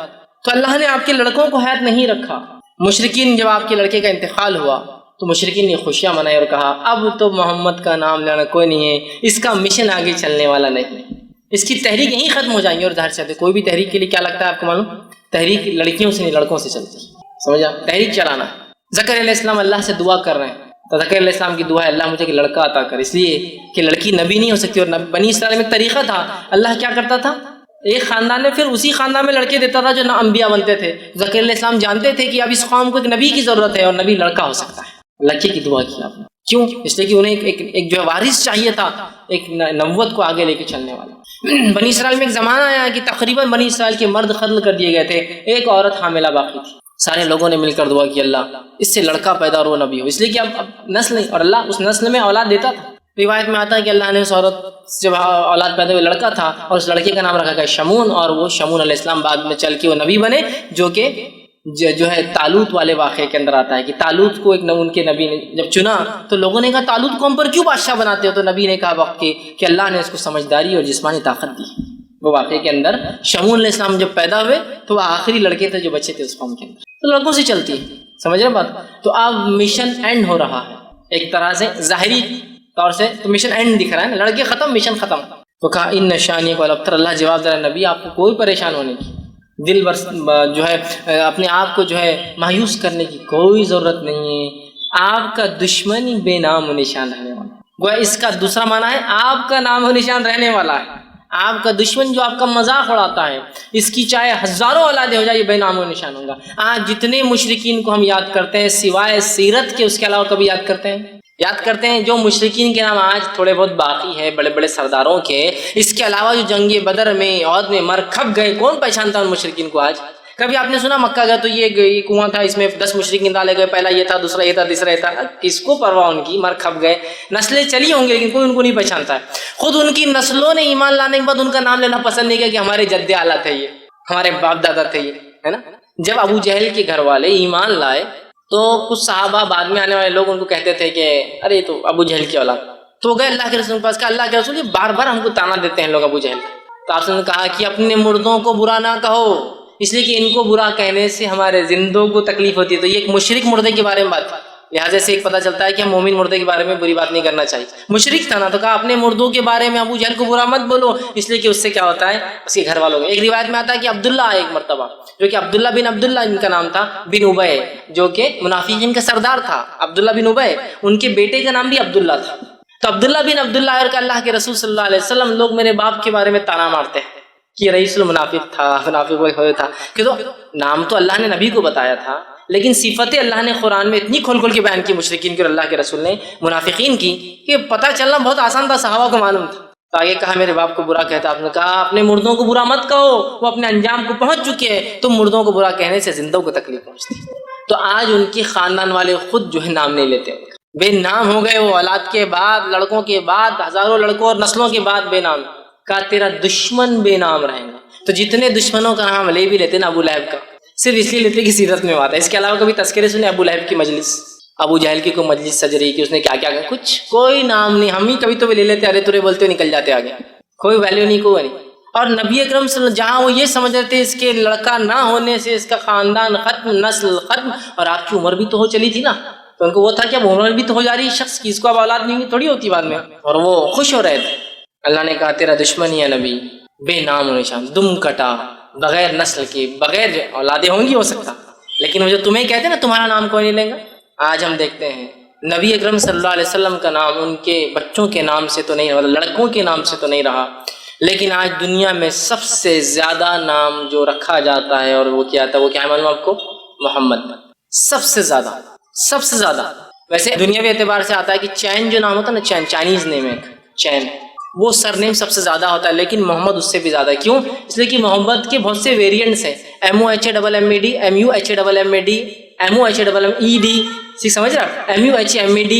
تو اللہ نے آپ کے لڑکوں کو حیات نہیں رکھا. مشرکین جب آپ کے لڑکے کا انتقال ہوا تو مشرکین نے خوشیاں منائی اور کہا اب تو محمد کا نام لینا کوئی نہیں ہے، اس کا مشن آگے چلنے والا نہیں، اس کی تحریک یہیں ختم ہو جائیں گی. اور ظاہر سے کوئی بھی تحریک کے لیے کیا لگتا ہے آپ کو معلوم، تحریک لڑکیوں سے نہیں لڑکوں سے چلتی. سمجھا، تحریک چلانا. زکریا علیہ السلام اللہ سے دعا کر رہے ہیں تو زکریا علیہ السلام کی دعا ہے اللہ مجھے کہ لڑکا عطا کر، اس لیے کہ لڑکی نبی نہیں ہو سکتی. اور بنی اسرائیل میں ایک طریقہ تھا، اللہ کیا کرتا تھا، ایک خاندان میں پھر اسی خاندان میں لڑکے دیتا تھا جو نہ انبیاء بنتے تھے. زکریا علیہ السلام جانتے تھے کہ اب اس قوم کو ایک نبی کی ضرورت ہے اور نبی لڑکا ہو سکتا ہے. لڑکے کی دعا کی آپ نے، کیوں؟ اس لیے کہ انہیں ایک جو ہے وارث چاہیے تھا، ایک نبوت کو آگے لے کے چلنے والا. بنی اسرائیل میں ایک زمانہ آیا کہ تقریباً بنی اسرائیل کے مرد قتل کر دیے گئے تھے، ایک عورت حاملہ باقی تھی. سارے لوگوں نے مل کر دعا کی اللہ اس سے لڑکا پیدا اور وہ نبی ہو، اس لیے کہ اب نسل نہیں، اور اللہ اس نسل میں اولاد دیتا تھا. روایت میں آتا ہے کہ اللہ نے اس عورت جب اولاد پیدا ہوئے لڑکا تھا اور اس لڑکے کا نام رکھا گیا شمون، اور وہ شمون علیہ السلام بعد میں چل کے وہ نبی بنے، جو کہ جو ہے تالوت والے واقعے کے اندر آتا ہے کہ تالوت کو ایک ان کے نبی نے جب چنا تو لوگوں نے کہا تالوت کو ہم پر کیوں بادشاہ بناتے ہو، تو نبی نے کہا وقت کہ اللہ نے اس کو سمجھداری اور جسمانی طاقت دی. وہ واقعے کے اندر شمون علیہ السلام جب پیدا ہوئے تو وہ آخری لڑکے تھے جو بچے تھے اس قوم کے اندر، تو لڑکوں سے چلتی ہے. سمجھ رہے بات. تو اب مشن اینڈ ہو رہا ہے ایک طرح سے، ظاہری طور سے تو مشن اینڈ دکھ رہا ہے، لڑکے ختم مشن ختم. تو کہا ان نشانی کو الابتر، اللہ جواب دے رہا نبی آپ کو کوئی پریشان ہونے کی، دل جو ہے اپنے آپ کو جو ہے مایوس کرنے کی کوئی ضرورت نہیں ہے. آپ کا دشمن ہی بے نام و نشان رہنے والا. گویا اس کا دوسرا معنی ہے آپ کا نام و نشان رہنے والا ہے. آپ کا دشمن جو آپ کا مذاق اڑاتا ہے، اس کی چاہے ہزاروں اولادیں ہو جائے یہ بے نام و نشان ہوگا. آج جتنے مشرکین کو ہم یاد کرتے ہیں سوائے سیرت کے، اس کے علاوہ کبھی یاد کرتے ہیں جو مشرکین کے نام آج تھوڑے بہت باقی ہیں بڑے بڑے سرداروں کے، اس کے علاوہ جو جنگ بدر میں عہد میں مر کھپ گئے، کون پہچانتا ہے ان مشرکین کو آج؟ کبھی آپ نے سنا مکہ گیا تو یہ کنواں تھا، اس میں 10 مشرکین ڈالے گئے، پہلا یہ تھا، دوسرا یہ تھا، تیسرا یہ تھا. کس کو پرواہ ان کی، مر کھپ گئے. نسلیں چلی ہوں گی لیکن کوئی ان کو نہیں پہچانتا ہے. خود ان کی نسلوں نے ایمان لانے کے بعد ان کا نام لینا پسند نہیں کیا کہ ہمارے جد اعلیٰ تھے یہ، ہمارے باپ دادا تھے یہ، ہے نا. جب ابو جہل کے گھر والے ایمان لائے تو کچھ صحابہ بعد میں آنے والے لوگ ان کو کہتے تھے کہ ارے تو ابو جہل کی اولاد. تو وہ گئے اللہ کے رسول کے پاس، کہا اللہ کے رسول یہ بار بار ہم کو تانا دیتے ہیں لوگ ابو جہل. تو آپ نے کہا کہ اپنے مردوں کو برا نہ کہو، اس لیے کہ ان کو برا کہنے سے ہمارے زندوں کو تکلیف ہوتی ہے. تو یہ ایک مشرک مردے کے بارے میں بات تھی، لہٰذا سے ایک پتہ چلتا ہے کہ ہم مومن مردے کے بارے میں بری بات نہیں کرنا چاہیے. مشرک تھا نا، تو کہا اپنے مردوں کے بارے میں ابو جہل کو برا مت بولو، اس لیے کہ اس سے کیا ہوتا ہے اس کے گھر والوں کو. ایک روایت میں آتا ہے کہ عبداللہ آئے ایک مرتبہ، جو کہ عبداللہ بن عبداللہ ان کا نام تھا، بن ابے، جو کہ منافقین کا سردار تھا. عبداللہ بن ابے، ان کے بیٹے کا نام بھی عبداللہ تھا. تو عبداللہ بن عبداللہ اور کہ اللہ کے رسول صلی اللہ علیہ وسلم لوگ میرے باپ کے بارے میں تانا مارتے ہیں کہ رئیس المنافق تھا، منافق ہوئے تھا. کہ تو نام تو اللہ نے نبی کو بتایا تھا لیکن صفتیں اللہ نے قرآن میں اتنی کھول کے بیان کی مشرکین کی اور اللہ کے رسول نے منافقین کی کہ پتہ چلنا بہت آسان تھا، صحابہ کو معلوم تھا. تو آگے کہا میرے باپ کو برا کہتا. آپ نے کہا اپنے مردوں کو برا مت کہو، وہ اپنے انجام کو پہنچ چکے ہیں، تم مردوں کو برا کہنے سے زندوں کو تکلیف پہنچتی. تو آج ان کے خاندان والے خود جو ہے نام نہیں لیتے. بے نام ہو گئے وہ اولاد کے بعد، لڑکوں کے بعد، ہزاروں لڑکوں اور نسلوں کے بعد بے نام. کہا تیرا دشمن بے نام رہے گا. تو جتنے دشمنوں کا نام لے بھی لیتے نا ابو لہب کا، صرف اس لیے لیتے کہ سیرت میں بات ہے. اس کے علاوہ کبھی تذکرے سنے ابو لہب کی مجلس، ابو جہل کی کوئی مجلس سج رہی کہ اس نے کیا کیا کیا؟ کچھ کوئی نام نہیں. ہم ہی کبھی تو بھی لے لیتے، ارے تورے بولتے نکل جاتے آگے، کوئی ویلیو نہیں، کوئی نہیں. اور نبی اکرم صلی اللہ علیہ وسلم جہاں وہ یہ سمجھ رہے تھے اس کے لڑکا نہ ہونے سے اس کا خاندان ختم، نسل ختم، اور آپ کی عمر بھی تو ہو چلی تھی نا، تو ان کو وہ تھا کہ اب عمر بھی تو ہو جا رہی ہے شخص کی، اس کو اب اولاد نہیں تھوڑی ہوتی بعد میں، اور وہ خوش ہو رہے تھے. اللہ نے کہا تیرا دشمن ہی ہے نبی، بے نام و نشان، دم کٹا، بغیر نسل کی، بغیر اولادیں ہوں گی ہو سکتا، لیکن وہ جو تمہیں کہتے ہیں نا تمہارا نام کوئی نہیں لے گا. آج ہم دیکھتے ہیں نبی اکرم صلی اللہ علیہ وسلم کا نام ان کے بچوں کے نام سے تو نہیں، مطلب لڑکوں کے نام سے تو نہیں رہا، لیکن آج دنیا میں سب سے زیادہ نام جو رکھا جاتا ہے اور وہ کیا تھا، وہ کیا ہے معلوم آپ کو؟ محمد. سب سے زیادہ. ویسے دنیاوی اعتبار سے آتا ہے کہ چین جو نام ہوتا ہے نا، چین، چائنیز نیم ہے چین، وہ سر نیم سب سے زیادہ ہوتا ہے، لیکن محمد اس سے بھی زیادہ ہے. کیوں؟ اس لیے کہ محمد کے بہت سے ویریئنٹس ہیں، MOHAMMAD، MUHAMMED، سمجھ رہا، MUHMED،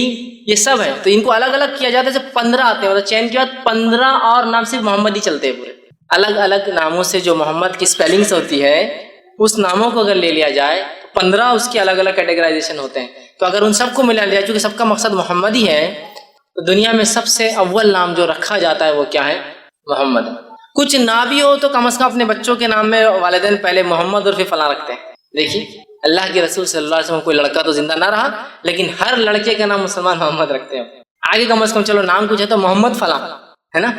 یہ سب ہیں. تو ان کو الگ الگ کیا جاتا ہے. 15 آتے ہیں، مطلب چین کے بعد 15 اور نام صرف محمد ہی چلتے ہیں پورے. الگ الگ ناموں سے جو محمد کی اسپیلنگس ہوتی ہے، اس ناموں کو اگر لے لیا جائے تو 15 اس کے الگ الگ کیٹیگرائزیشن ہوتے ہیں. تو اگر ان سب کو ملا لیا، چونکہ سب کا مقصد محمد ہی ہے، تو دنیا میں سب سے اول نام جو رکھا جاتا ہے وہ کیا ہے؟ محمد. کچھ نہ بھی ہو تو کم از کم اپنے بچوں کے نام میں والدین پہلے محمد اور پھر فلاں رکھتے ہیں. دیکھیے اللہ کے رسول صلی اللہ علیہ وسلم کوئی لڑکا تو زندہ نہ رہا، لیکن ہر لڑکے کا نام مسلمان محمد رکھتے ہیں. آگے کم از کم چلو نام کچھ ہے تو محمد فلاں ہے نا.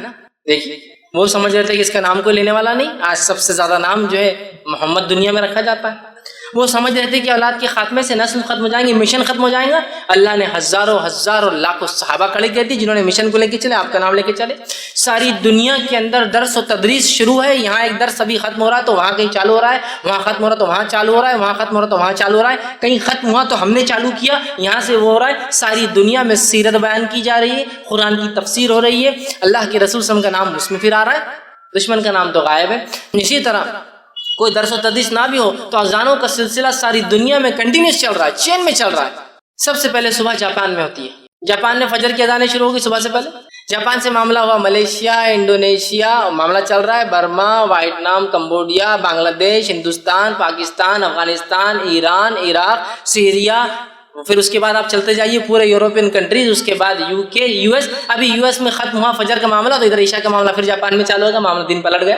دیکھیے وہ سمجھ رہے تھے کہ اس کا نام کوئی لینے والا نہیں. آج سب سے زیادہ نام جو ہے محمد دنیا میں رکھا جاتا ہے. وہ سمجھ رہے تھے کہ اولاد کے خاتمے سے نسل ختم ہو جائیں گے، مشن ختم ہو جائیں گا. اللہ نے ہزاروں لاکھوں صحابہ کھڑے کر دی جنہوں نے مشن کو لے کے چلے، آپ کا نام لے کے چلے. ساری دنیا کے اندر درس و تدریس شروع ہے. یہاں ایک درس ابھی ختم ہو رہا ہے تو وہاں کہیں چالو ہو رہا ہے، وہاں ختم ہو رہا ہے تو وہاں چالو ہو رہا ہے، وہاں ختم ہو رہا ہے تو وہاں چالو ہو رہا ہے، کہیں ختم ہوا تو ہم نے چالو کیا، یہاں سے وہ ہو رہا ہے. ساری دنیا میں سیرت بیان کی جا رہی ہے، قرآن کی تفسیر ہو رہی ہے. اللہ کے رسول صلی اللہ علیہ وسلم کا نام اس میں پھر آ رہا ہے، دشمن کا نام تو غائب ہے. اسی طرح کوئی درس و تدریس نہ بھی ہو تو اذانوں کا سلسلہ ساری دنیا میں کنٹینیوس چل رہا ہے، چین میں چل رہا ہے. سب سے پہلے صبح جاپان میں ہوتی ہے. جاپان میں فجر کی اذانیں شروع ہوگی صبح سے پہلے. جاپان سے معاملہ ہوا ملیشیا، انڈونیشیا، معاملہ چل رہا ہے برما، وائٹنام، کمبوڈیا، بنگلہ دیش، ہندوستان، پاکستان، افغانستان، ایران، عراق، سیریا. پھر اس کے بعد آپ چلتے جائیے پورے یورپین کنٹریز، اس کے بعد UK، US. ابھی US میں ختم ہوا فجر کا معاملہ تو ادھر عشاء کا معاملہ پھر جاپان میں چالو ہوگا. معاملہ دن پلٹ گیا،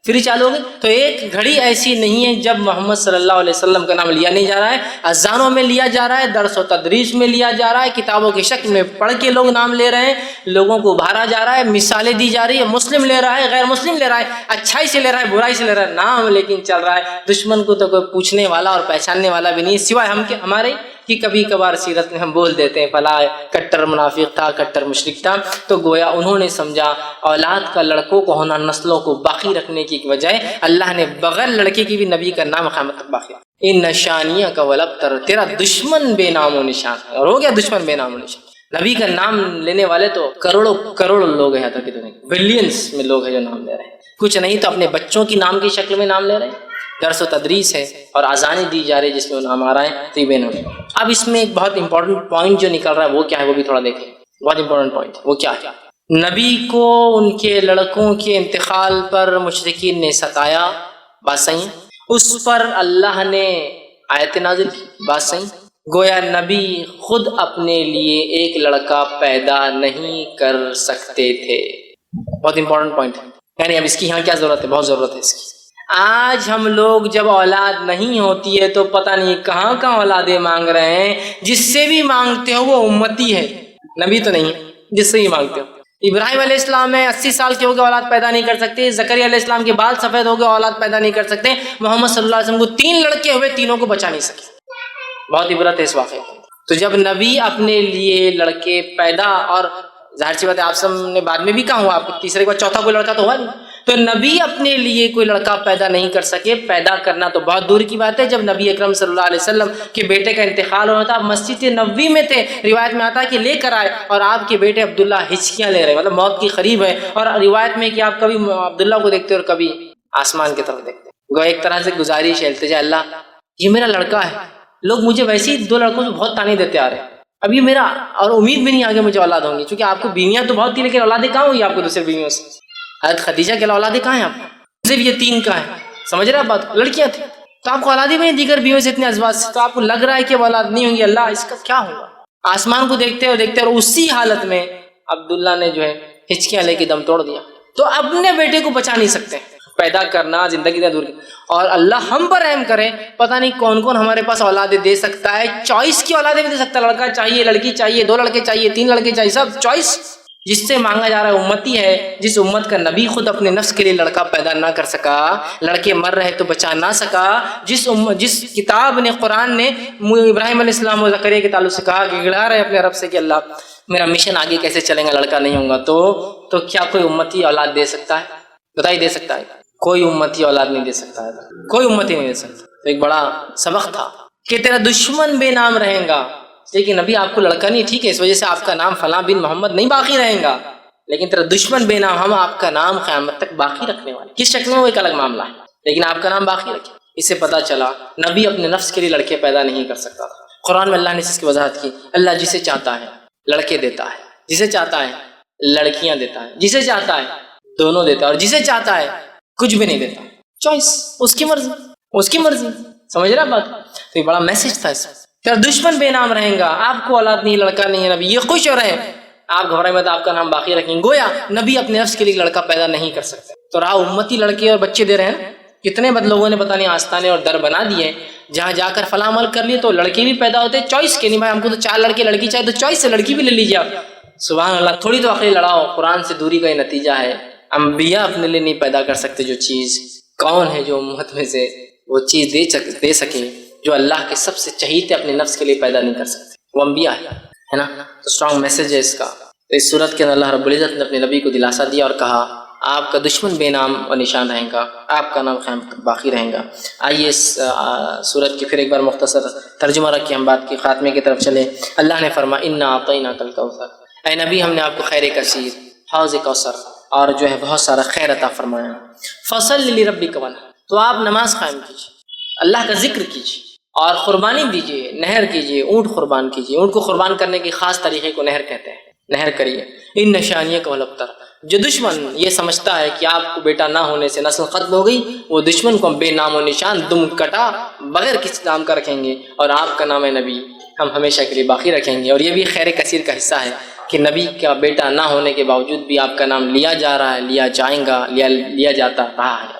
پھر ہی چالو ہو گئے. تو ایک گھڑی ایسی نہیں ہے جب محمد صلی اللہ علیہ وسلم کا نام لیا نہیں جا رہا ہے. اذانوں میں لیا جا رہا ہے، درس و تدریس میں لیا جا رہا ہے، کتابوں کی شکل میں پڑھ کے لوگ نام لے رہے ہیں، لوگوں کو ابھارا جا رہا ہے، مثالیں دی جا رہی ہے. مسلم لے رہا ہے، غیر مسلم لے رہا ہے، اچھائی سے لے رہا ہے، برائی سے لے رہا ہے، نام لیکن چل رہا ہے. دشمن کو تو کوئی پوچھنے والا اور پہچاننے والا بھی نہیں سوائے ہم کے ہمارے کہ کبھی کبھار سیرت میں ہم بول دیتے ہیں فلاں کٹر منافق تھا، کٹر مشرک تھا. تو گویا انہوں نے سمجھا اولاد کا لڑکوں کو ہونا نسلوں کو باقی رکھنے کی بجائے اللہ نے بغیر لڑکے کی بھی نبی کا نام قیامت تک باقی. ان نشانیہ کا ولبتر، تیرا دشمن بے نام و نشان. اور ہو گیا دشمن بے نام و نشان. نبی کا نام لینے والے تو کروڑوں لوگ ہیں، تک کتنے بلینس میں لوگ ہیں جو نام لے رہے ہیں. کچھ نہیں تو اپنے بچوں کی نام کی شکل میں نام لے رہے ہیں. درس و تدریس ہے اور اذانیں دی جا رہی ہے جس میں وہ نام آ رہا ہے. تو یہ بے نام. اب اس میں ایک بہت امپورٹنٹ پوائنٹ جو نکل رہا ہے وہ کیا ہے وہ بھی تھوڑا دیکھیں. بہت امپورٹنٹ پوائنٹ وہ کیا ہے؟ نبی کو ان کے لڑکوں کے انتقال پر مشرکین نے ستایا، بات صحیح ہے. اس پر اللہ نے آیت نازل کی، بات صحیح. گویا نبی خود اپنے لیے ایک لڑکا پیدا نہیں کر سکتے تھے. بہت امپورٹنٹ پوائنٹ ہے. یعنی اب اس کی یہاں کیا ضرورت ہے؟ بہت ضرورت ہے اس کی. آج ہم لوگ جب اولاد نہیں ہوتی ہے تو پتہ نہیں کہاں کہاں اولادیں مانگ رہے ہیں. جس سے بھی مانگتے ہو وہ امتی ہے، نبی تو نہیں ہے. جس سے بھی مانگتے ہو، ابراہیم علیہ السلام ہے 80 سال کے ہو گئے اولاد پیدا نہیں کر سکتے. زکریا علیہ السلام کے بال سفید ہو گئے اولاد پیدا نہیں کر سکتے. محمد صلی اللہ علیہ وسلم کو 3 لڑکے ہوئے، تینوں کو بچا نہیں سکے. بہت عبرت ہے اس واقعے. تو جب نبی اپنے لیے لڑکے پیدا، اور ظاہر سی بات ہے آپ سب نے بعد میں بھی کہا ہوا، آپ تیسرے کے بعد چوتھا کوئی لڑکا تو ہوا نہیں. تو نبی اپنے لیے کوئی لڑکا پیدا نہیں کر سکے. پیدا کرنا تو بہت دور کی بات ہے. جب نبی اکرم صلی اللہ علیہ وسلم کے بیٹے کا انتقال ہوا تھا، مسجد نبوی میں تھے. روایت میں آتا ہے کہ لے کر آئے اور آپ کے بیٹے عبداللہ ہچکیاں لے رہے، مطلب موت کی قریب ہے. اور روایت میں کہ آپ کبھی عبداللہ کو دیکھتے اور کبھی آسمان کی طرف دیکھتے. گو ایک طرح سے گزارش ہے، التجا، اللہ یہ میرا لڑکا ہے. لوگ مجھے ویسے ہی 2 لڑکوں سے بہت تانے دیتے آ رہے ہیں. اب یہ میرا اور امید بھی نہیں آگے مجھے اولاد ہوں گی، چونکہ آپ کو بیویاں تو بہت تھی لیکن اولادیں کہاں ہوئی آپ کو دوسرے بیویوں سے؟ حضرت خدیجہ کے اولادیں کہاں ہیں آپ کو؟ صرف یہ 3 کا ہے، سمجھ رہے آپ بات کو؟ لڑکیاں تھیں تو آپ کو اولادیں بھی نہیں، دیگر بیویوں سے اتنے ازواج سے، تو آپ کو لگ رہا ہے کہ وہ اولاد نہیں ہوں گی، اللہ اس کا کیا ہوگا؟ آسمان کو دیکھتے اور دیکھتے اور اسی حالت میں عبداللہ نے جو ہے ہچکیاں لے کے دم توڑ دیا۔ تو اپنے بیٹے کو بچا نہیں سکتے، پیدا کرنا زندگی سے دور، اور اللہ ہم پر رحم کرے، پتہ نہیں کون کون ہمارے پاس اولادیں دے سکتا ہے، چوائس کی اولادیں بھی دے سکتا ہے، لڑکا چاہیے، لڑکی چاہیے، 2 لڑکے چاہیے، 3 لڑکے چاہیے، سب چوائس جس سے مانگا جا رہا ہے امتی ہے، جس امت کا نبی خود اپنے نفس کے لیے لڑکا پیدا نہ کر سکا، لڑکے مر رہے تو بچا نہ سکا، جس کتاب نے، قرآن نے ابراہیم علیہ السلام و زکریا کے تعلق سے کہا کہ گڑا رہے اپنے رب سے کہ اللہ میرا مشن آگے کیسے چلے گا، لڑکا نہیں ہوگا، تو کیا کوئی امتی اولاد دے سکتا ہے؟ بتائیے دے سکتا ہے؟ کوئی امتی اولاد نہیں دے سکتا ہے، کوئی امتی نہیں دے سکتا۔ تو ایک بڑا سبق تھا کہ تیرا دشمن بے نام رہے گا، لیکن ابھی آپ کو لڑکا نہیں، ٹھیک ہے، اس وجہ سے آپ کا نام فلاں بن محمد نہیں باقی رہے گا، لیکن تیرا دشمن بے نام، ہم آپ کا نام قیامت تک باقی رکھنے والے، کس شکل میں وہ ایک الگ معاملہ ہے، لیکن آپ کا نام باقی رکھے۔ اس سے پتہ چلا نبی اپنے نفس کے لیے لڑکے پیدا نہیں کر سکتا تھا۔ قرآن میں اللہ نے اس کی وضاحت کی، اللہ جسے چاہتا ہے لڑکے دیتا ہے، جسے چاہتا ہے لڑکیاں دیتا ہے، جسے چاہتا ہے دونوں دیتا ہے، اور جسے چاہتا ہے کچھ بھی نہیں دیتا، چوائس اس کی مرضی، اس کی مرضی، سمجھ رہا بات؟ تو یہ بڑا میسج تھا اس میں، تیرا دشمن بے نام رہیں گا، آپ کو اولاد نہیں، لڑکا نہیں ہے، نبی یہ خوش ہو رہے ہیں، آپ گھبرائے مت، آپ کا نام باقی رکھیں گے۔ گویا نبی اپنے نفس کے لیے لڑکا پیدا نہیں کر سکتے، تو رہا امتی لڑکے اور بچے دے رہے ہیں۔ کتنے بد لوگوں نے پتہ نہیں آستانے اور در بنا دیے، جہاں جا کر فلاں عمل کر لیے تو لڑکے بھی پیدا ہوتے، چوائس کے نہیں، بھائی ہم کو تو 4 لڑکے لڑکی چاہیے تو چوائس سے لڑکی بھی لے لیجیے آپ۔ سبحان اللہ، تھوڑی تو عقل لڑاؤ، قرآن سے دوری کا یہ نتیجہ ہے۔ انبیاء اپنے لیے نہیں پیدا کر سکتے جو چیز، کون ہے جو امت میں سے وہ چیز دے سکے جو اللہ کے سب سے چہیتے اپنے نفس کے لیے پیدا نہیں کر سکتے، وہ انبیاء ہے نا۔ تو اسٹرانگ میسج ہے اس کا۔ تو اس صورت کے اندر اللہ رب العزت نے اپنے نبی کو دلاسا دیا اور کہا آپ کا دشمن بے نام و نشان رہے گا، آپ کا نام قیامت تک باقی رہے گا۔ آئیے اس صورت کی پھر ایک بار مختصر ترجمہ رکھ کے ہم بات کی خاتمے کی طرف چلیں۔ اللہ نے فرمایا انا اعطیناک الکوثر، اے نبی ہم نے آپ کو خیر کثیر، حوض کوثر اور جو ہے بہت سارا خیر عطا فرمایا۔ فصل لربک ونحر، تو آپ نماز قائم کیجیے، اللہ کا ذکر کیجیے اور قربانی دیجیے، نہر کیجیے، اونٹ قربان کیجیے۔ اونٹ کو قربان کرنے کی خاص طریقے کو نہر کہتے ہیں، نہر کریے۔ ان نشانیہ کا الابتر، جو دشمن یہ سمجھتا ہے کہ آپ کو بیٹا نہ ہونے سے نسل ختم ہو گئی، وہ دشمن کو بے نام و نشان دم کٹا بغیر کسی نام کا رکھیں گے، اور آپ کا نام نبی ہم ہمیشہ کے لیے باقی رکھیں گے۔ اور یہ بھی خیر کثیر کا حصہ ہے کہ نبی کا بیٹا نہ ہونے کے باوجود بھی آپ کا نام لیا جا رہا ہے، لیا جائے گا، لیا جاتا رہا ہے۔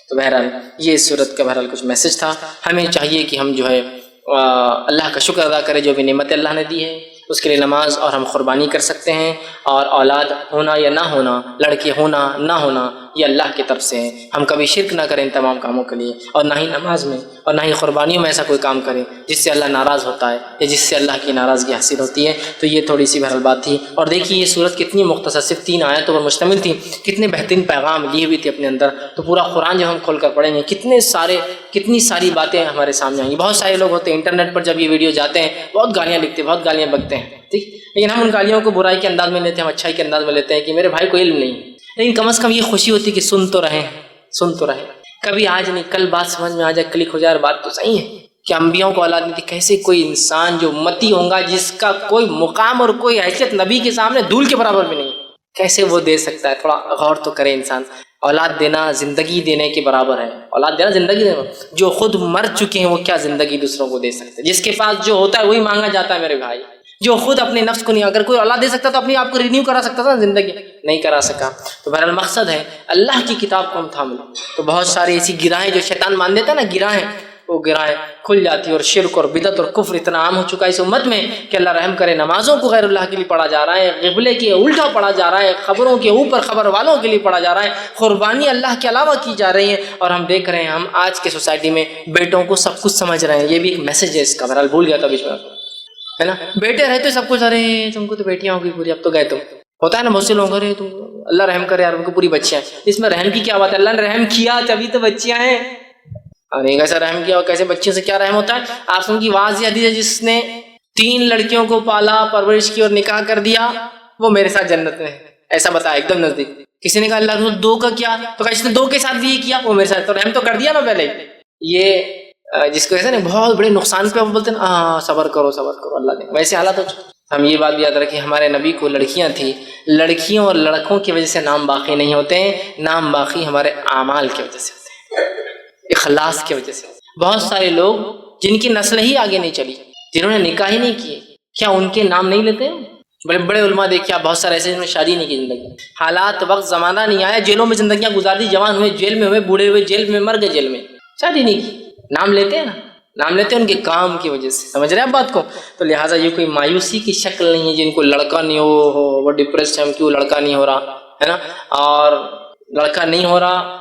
تو بہرحال یہ اس صورت کا بہرحال کچھ میسج تھا۔ ہمیں چاہیے کہ ہم جو ہے اللہ کا شکر ادا کریں جو بھی نعمت اللہ نے دی ہے، اس کے لیے نماز اور ہم قربانی کر سکتے ہیں، اور اولاد ہونا یا نہ ہونا، لڑکے ہونا نہ ہونا، یہ اللہ کی طرف سے ہے۔ ہم کبھی شرک نہ کریں ان تمام کاموں کے لیے، اور نہ ہی نماز میں اور نہ ہی قربانیوں میں ایسا کوئی کام کریں جس سے اللہ ناراض ہوتا ہے یا جس سے اللہ کی ناراضگی حاصل ہوتی ہے۔ تو یہ تھوڑی سی بہرحال بات تھی۔ اور دیکھیے یہ صورت کتنی مختصر، صرف 3 آیتوں پر مشتمل تھی، کتنے بہترین پیغام لیے ہوئی تھی اپنے اندر۔ تو پورا قرآن جب ہم کھول کر پڑھیں گے کتنی ساری باتیں ہمارے سامنے آئیں گی۔ بہت سارے لوگ ہوتے ہیں انٹرنیٹ پر جب یہ ویڈیو جاتے ہیں بہت گالیاں لکھتے ہیں، بہت گالیاں بکتے ہیں، ٹھیک، لیکن ہم ان گالیوں کو برائی کے انداز میں لیتے ہیں، ہم اچھائی کے انداز میں لیتے ہیں کہ میرے بھائی کو علم نہیں، لیکن کم از کم یہ خوشی ہوتی کہ سن تو رہے، کبھی آج نہیں کل بات سمجھ میں آ جائے، کلک ہو جائے، اور بات تو صحیح ہے کہ انبیاءوں کو اولاد نہیں تھی۔ کیسے کوئی انسان جو امتی ہوگا، جس کا کوئی مقام اور کوئی حیثیت نبی کے سامنے دھول کے برابر بھی نہیں، کیسے وہ دے سکتا ہے؟ تھوڑا غور تو کرے انسان۔ اولاد دینا زندگی دینے کے برابر ہے، اولاد دینا زندگی دینا۔ جو خود مر چکے ہیں وہ کیا زندگی دوسروں کو دے سکتے؟ جس کے پاس جو ہوتا ہے وہی مانگا جاتا ہے میرے بھائی۔ جو خود اپنے نفس کو نہیں، اگر کوئی اولاد دے سکتا تو اپنے آپ کو رینیو کرا سکتا تھا، زندگی نہیں کرا سکا۔ تو بہرحال مقصد ہے اللہ کی کتاب کو ہم تھام لیں۔ تو بہت ساری ایسی گرہیں جو شیطان مان دیتا ہے نا، گرہیں، وہ گرہیں کھل جاتی ہے، اور شرک اور بدعت اور کفر اتنا عام ہو چکا ہے اس امت میں کہ اللہ رحم کرے، نمازوں کو غیر اللہ کے لیے پڑھا جا رہا ہے، قبلے کے الٹا پڑھا جا رہا ہے، خبروں کے اوپر خبر والوں کے لیے پڑھا جا رہا ہے، قربانی اللہ کے علاوہ کی جا رہی ہے، اور ہم دیکھ رہے ہیں ہم آج کے سوسائٹی میں بیٹوں کو سب کچھ سمجھ رہے ہیں۔ یہ بھی ایک میسج ہے اس کا، بہرحال بھول گیا تھا بیچ میں، ہے نا، بیٹے رہتے سب کچھ، ارے تم کو تو بیٹیاں ہوگی پوری، اب تو گئے تم، ہوتا ہے نا بہت سے لوگ، ارے تم اللہ رحم کرے یار ان کو پوری بچیاں ہیں۔ اس میں رحم کی کیا بات ہے؟ اللہ نے رحم کیا تبھی تو بچیاں ہیں، اور ایک ایسا رحم کیا اور کیسے بچیوں سے کیا رحم ہوتا ہے؟ آپ سن کی واضح حدیث ہے، جس نے 3 لڑکیوں کو پالا، پرورش کی اور نکاح کر دیا، وہ میرے ساتھ جنت میں ہے، ایسا بتایا ایک دم نزدیک۔ کسی نے کہا اللہ رسول 2 کا کیا؟ تو کہا اس نے 2 کے ساتھ بھی یہ کیا، وہ میرے ساتھ، تو رحم تو کر دیا نا پہلے۔ یہ جس کو ایسا نا بہت بڑے نقصان پہ بولتے ہیں نا صبر کرو اللہ نے، ویسے حالات ہو چکے۔ ہم یہ بات یاد رکھیں، ہمارے نبی کو لڑکیاں تھیں، لڑکیوں اور لڑکوں کی وجہ سے نام باقی نہیں ہوتے ہیں، نام باقی ہمارے اعمال کی وجہ سے ہوتے ہیں، اخلاص کی وجہ سے۔ بہت سارے لوگ جن کی نسل ہی آگے نہیں چلی، جنہوں نے نکاح ہی نہیں کیے، کیا ان کے نام نہیں لیتے ہیں؟ بڑے بڑے علماء دیکھیں آپ، بہت سارے ایسے جنہوں نے شادی نہیں کی، زندگی حالات وقت زمانہ نہیں آیا، جیلوں میں زندگیاں گزار دی، جوان ہوئے جیل میں ہوئے، بوڑھے ہوئے جیل میں، مر گئے جیل میں، شادی نہیں کی، نام لیتے ہیں نا، نام لیتے ہیں ان کے کام کی وجہ سے، سمجھ رہے ہیں آپ بات کو؟ تو لہٰذا یہ کوئی مایوسی کی شکل نہیں ہے جن کو لڑکا نہیں ہو وہ ڈپریسڈ ہے، ہم کیوں لڑکا نہیں ہو رہا ہے نا، اور لڑکا نہیں ہو رہا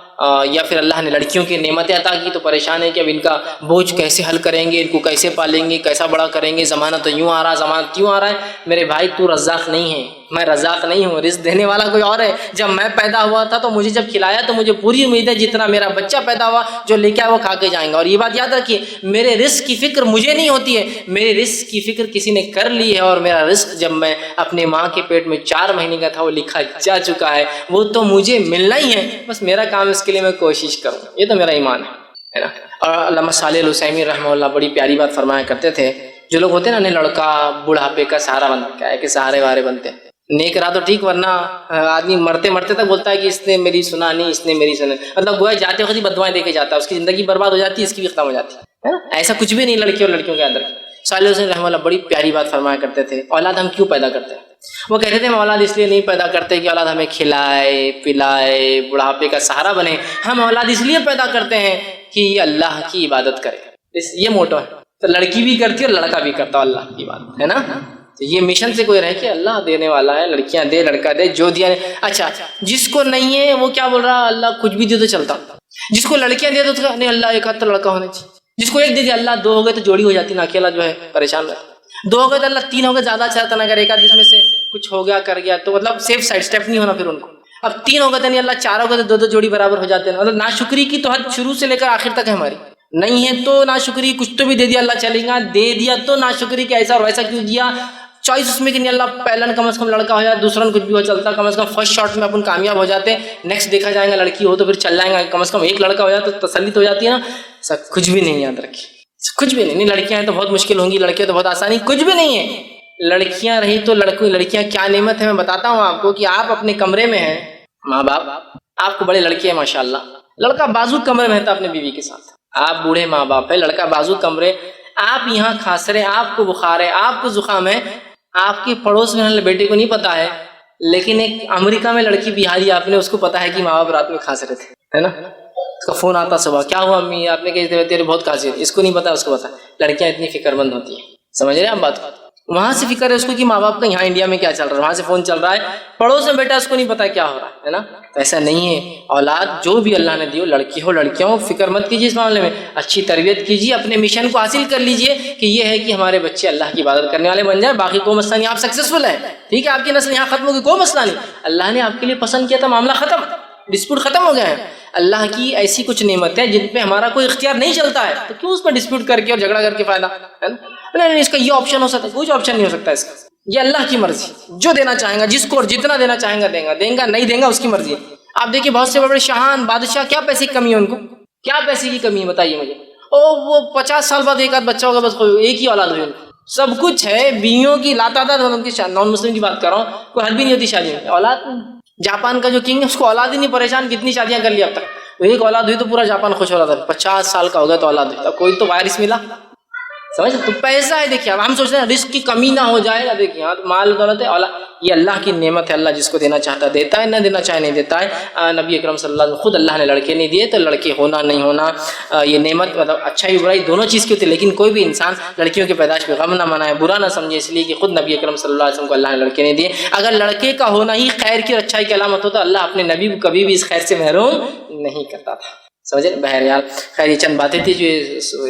یا پھر اللہ نے لڑکیوں کی نعمتیں عطا کی تو پریشان ہے کہ اب ان کا بوجھ کیسے حل کریں گے، ان کو کیسے پالیں گے، کیسا بڑا کریں گے، زمانہ تو یوں آ رہا، زمانہ کیوں آ رہا ہے؟ میرے بھائی تو رزاق نہیں ہے، میں رزاق نہیں ہوں، رزق دینے والا کوئی اور ہے۔ جب میں پیدا ہوا تھا تو مجھے جب کھلایا تو مجھے پوری امید ہے جتنا میرا بچہ پیدا ہوا جو لے کے آیا وہ کھا کے جائیں گا، اور یہ بات یاد رکھیے میرے رزق کی فکر مجھے نہیں ہوتی ہے، میرے رزق کی فکر کسی نے کر لی ہے، اور میرا رزق جب میں اپنے ماں کے پیٹ میں 4 مہینے کا تھا وہ لکھا جا چکا ہے، وہ تو مجھے ملنا ہی ہے، بس میرا کام اس کے لیے میں کوشش کروں، یہ تو میرا ایمان ہے نا۔ اور علامہ صالح العثیمین رحمہ اللہ بڑی پیاری بات فرمایا کرتے تھے، جو لوگ ہوتے ہیں نا لڑکا بڑھاپے کا سہارا بنتا ہے کہ سہارے وارے بنتے ہیں، نیک رہا تو ٹھیک، ورنہ آدمی مرتے مرتے تک بولتا ہے کہ اس نے میری سنا نہیں، اس نے میری سنا، مطلب گویا جاتے وقت ہی بدوائیں دے کے جاتا ہے، اس کی زندگی برباد ہو جاتی ہے، اس کی بھی ختم ہو جاتی ہے نا۔ ایسا کچھ بھی نہیں لڑکی اور لڑکیوں کے اندر۔ صالح حسین رحمہ اللہ بڑی پیاری بات فرمایا کرتے تھے، اولاد ہم کیوں پیدا کرتے ہیں؟ وہ کہتے تھے ہم اولاد اس لیے نہیں پیدا کرتے کہ اولاد ہمیں کھلائے پلائے بڑھاپے کا سہارا بنے، ہم اولاد اس لیے پیدا کرتے ہیں کہ یہ اللہ کی عبادت کرے، یہ موٹو ہے۔ تو لڑکی بھی کرتی ہے اور لڑکا بھی کرتا ہے اللہ کی عبادت، ہے نا۔ تو یہ مشن سے کوئی رہے کہ اللہ دینے والا ہے، لڑکیاں دے لڑکا دے، جو دیا اچھا، جس کو نہیں ہے وہ کیا بول رہا اللہ کچھ بھی دے تو چلتا، جس کو لڑکیاں دے تو نہیں اللہ ایک ہاتھ تو لڑکا ہونا چاہیے، جس کو ایک دے دیا اللہ 2 ہو گئے تو جوڑی ہو جاتی نا، اکیلا جو ہے پریشان رہے، 2 ہو گئے تو اللہ 3 ہو گئے زیادہ اچھا رہتا نا، اگر ایک آدھ اس میں سے کچھ ہو گیا کر گیا تو مطلب سیف سائڈ اسٹیپ نہیں ہونا پھر ان کو، اب 3 ہو گئے تو نہیں اللہ 4 ہو گئے تو 2 جوڑی برابر ہو جاتے ہیں، مطلب ناشکری کی تو حد شروع سے لے کر آخر تک ہے ہماری، نہیں ہے تو ناشکری، کچھ تو بھی دے دیا اللہ چلے گا، دے دیا تو ناشکری کہ ایسا اور ویسا کیوں دیا، چوائس اس میں کہ نہیں اللہ پہلا کم از کم لڑکا ہو جائے، دوسرا کچھ بھی ہو چلتا، کم از کم فرسٹ شاٹ میں اپن کامیاب ہو جاتے ہیں، نیکسٹ دیکھا جائے گا لڑکی ہو تو پھر چل جائیں گا، کم از کم ایک لڑکا ہو جائے تو تسلی تو ہو جاتی ہے نا۔ سب کچھ بھی نہیں یاد رکھیے، کچھ بھی نہیں، لڑکیاں ہیں تو بہت مشکل ہوں گی، لڑکیاں تو بہت آسانی، کچھ بھی نہیں ہے، لڑکیاں رہی تو لڑکیاں کیا نعمت ہے میں بتاتا ہوں آپ کو، کہ آپ اپنے کمرے میں ہیں، ماں باپ آپ کو بڑے لڑکے ہیں ماشاءاللہ، لڑکا بازو کمرے میں رہتا اپنے بیوی کے ساتھ، آپ بوڑھے ماں باپ ہے، لڑکا بازو کمرے، آپ یہاں کھانس رہے، آپ کو بخار ہے، آپ کو زکام ہے، آپ کے پڑوس میں بیٹے کو نہیں پتا ہے، لیکن ایک امریکہ میں لڑکی بہاری آپ نے اس کو پتا ہے کہ ماں باپ رات میں کھانس رہے تھے، ہے نا، اس کا فون آتا صبح کیا ہوا امی آپ نے کہتے تیرے بہت کھانسی ہے، اس کو نہیں پتا اس کو پتا، لڑکیاں اتنی فکر مند ہوتی ہیں، سمجھ رہے ہیں آپ بات کو، وہاں سے فکر ہے اس کو کہ ماں باپ کا یہاں انڈیا میں کیا چل رہا ہے، وہاں سے فون چل رہا ہے، پڑوس میں بیٹا اس کو نہیں پتا کیا ہو رہا ہے نا۔ تو ایسا نہیں ہے، اولاد جو بھی اللہ نے دی ہو، لڑکی ہو لڑکیاں ہو، فکر مت کیجیے اس معاملے میں، اچھی تربیت کیجیے، اپنے مشن کو حاصل کر لیجیے کہ یہ ہے کہ ہمارے بچے اللہ کی عبادت کرنے والے بن جائیں، باقی کوئی مسئلہ نہیں، آپ سکسیسفل ہیں، ٹھیک ہے، آپ کی نسل یہاں ختم ہوگی کوئی مسئلہ نہیں، اللہ نے آپ کے لیے پسند کیا تھا، معاملہ ختم، ڈسپیوٹ ختم ہو گیا ہے۔ اللہ کی ایسی کچھ نعمت ہے جن پہ ہمارا کوئی اختیار نہیں چلتا ہے، تو کیوں اس پہ ڈسپیوٹ کر کے اور جھگڑا کر کے فائدہ ہے نا؟ نہیں اس کا یہ آپشن ہو سکتا ہے، کوئی آپشن نہیں ہو سکتا اس کا، یہ اللہ کی مرضی، جو دینا چاہیں گا جس کو اور جتنا دینا چاہیں گا دیں گا نہیں دیں گا اس کی مرضی ہے۔ آپ دیکھیے بہت سے بڑے شاہان بادشاہ، کیا پیسے کی کمی ہے ان کو، کیا پیسے کی کمی ہے بتائیے مجھے، وہ 50 سال بعد ایک آدھ بچہ ہوگا، بس ایک ہی اولاد ہوئی ان کو، سب کچھ ہے، بیویوں کی لاتعداد، ان کی نان مسلم کی بات کر رہا ہوں، کوئی حد بھی نہیں ہوتی شادی میں، اولاد، جاپان کا جو کنگ ہے اس کو اولاد ہی نہیں، پریشان کتنی شادیاں کر لی اب تک، ایک اولاد ہوئی تو پورا جاپان خوش ہو رہا تھا، 50 سال کا ہو گیا تو اولاد ہوئی، کوئی تو وائرس ملا، سمجھ تو پیسہ ہے، دیکھیے اب ہم سوچ رہے ہیں رزق کی کمی نہ ہو جائے گا، دیکھیے مال دولت ہے، یہ اللہ کی نعمت ہے، اللہ جس کو دینا چاہتا دیتا ہے، نہ دینا چاہے نہیں دیتا ہے۔ نبی اکرم صلی اللہ علیہ وسلم خود اللہ نے لڑکے نہیں دیے، تو لڑکے ہونا نہیں ہونا یہ نعمت، مطلب اچھائی برائی دونوں چیز کی ہوتی ہے، لیکن کوئی بھی انسان لڑکیوں کی پیدائش پہ غم نہ منائے، برا نہ سمجھے، اس لیے کہ خود نبی اکرم صلی اللہ علیہ وسلم کو اللہ نے لڑکے نہیں دیے۔ اگر لڑکے کا ہونا ہی خیر کی اور اچھائی کی علامت ہوتا، اللہ اپنے نبی کو کبھی بھی اس خیر سے محروم نہیں کرتا تھا، سمجھے۔ بہرحال خیر یہ چند باتیں تھی جو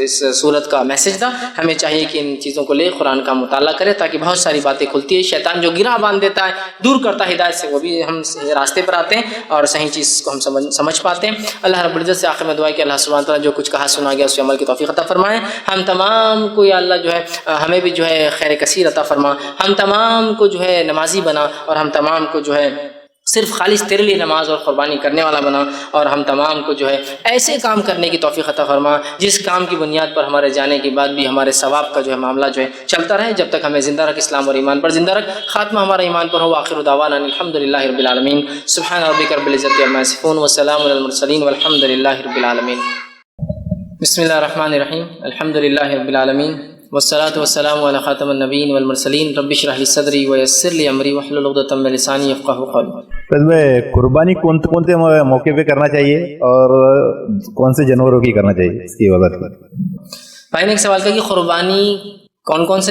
اس سورت کا میسج تھا، ہمیں چاہیے کہ ان چیزوں کو لے قرآن کا مطالعہ کرے، تاکہ بہت ساری باتیں کھلتی ہے، شیطان جو گرہ باندھ دیتا ہے، دور کرتا ہے ہدایت سے، وہ بھی ہم راستے پر آتے ہیں اور صحیح چیز کو ہم سمجھ پاتے ہیں۔ اللہ رب العزت سے آخر میں دعا ہے کہ اللہ سبحانہ تعالیٰ جو کچھ کہا سنا گیا اس پہ عمل کی توفیق عطا فرمائے، ہم تمام کو یا اللہ جو ہے ہمیں بھی جو ہے خیر کثیر عطا فرما، ہم تمام کو جو ہے نمازی بنا، اور ہم تمام کو جو ہے صرف خالص تیرے لیے نماز اور قربانی کرنے والا بنا، اور ہم تمام کو جو ہے ایسے کام کرنے کی توفیق عطا فرما جس کام کی بنیاد پر ہمارے جانے کے بعد بھی ہمارے ثواب کا جو ہے معاملہ جو ہے چلتا رہے، جب تک ہمیں زندہ رکھ اسلام اور ایمان پر زندہ رکھ، خاتمہ ہمارا ایمان پر ہو۔ آخر دعوانا الحمدللہ رب العالمین، سبحان ربک رب العزت عما یصفون وسلام علی المرسلین والحمدللہ رب العالمین۔ بسم اللہ الرحمن الرحیم، الحمدللہ رب العالمین والصلاة والسلام علی خاتم النبیین والمرسلین، رب اشرح لی صدری ویسر لی امری واحلل عقدۃ من لسانی یفقہوا قولی۔ قربانی کون سے موقع پہ کرنا چاہیے اور کون سے جانوروں کی کرنا چاہیے، اس کی وضاحت کریں۔ بھائی نے ایک سوال کیا کہ قربانی کون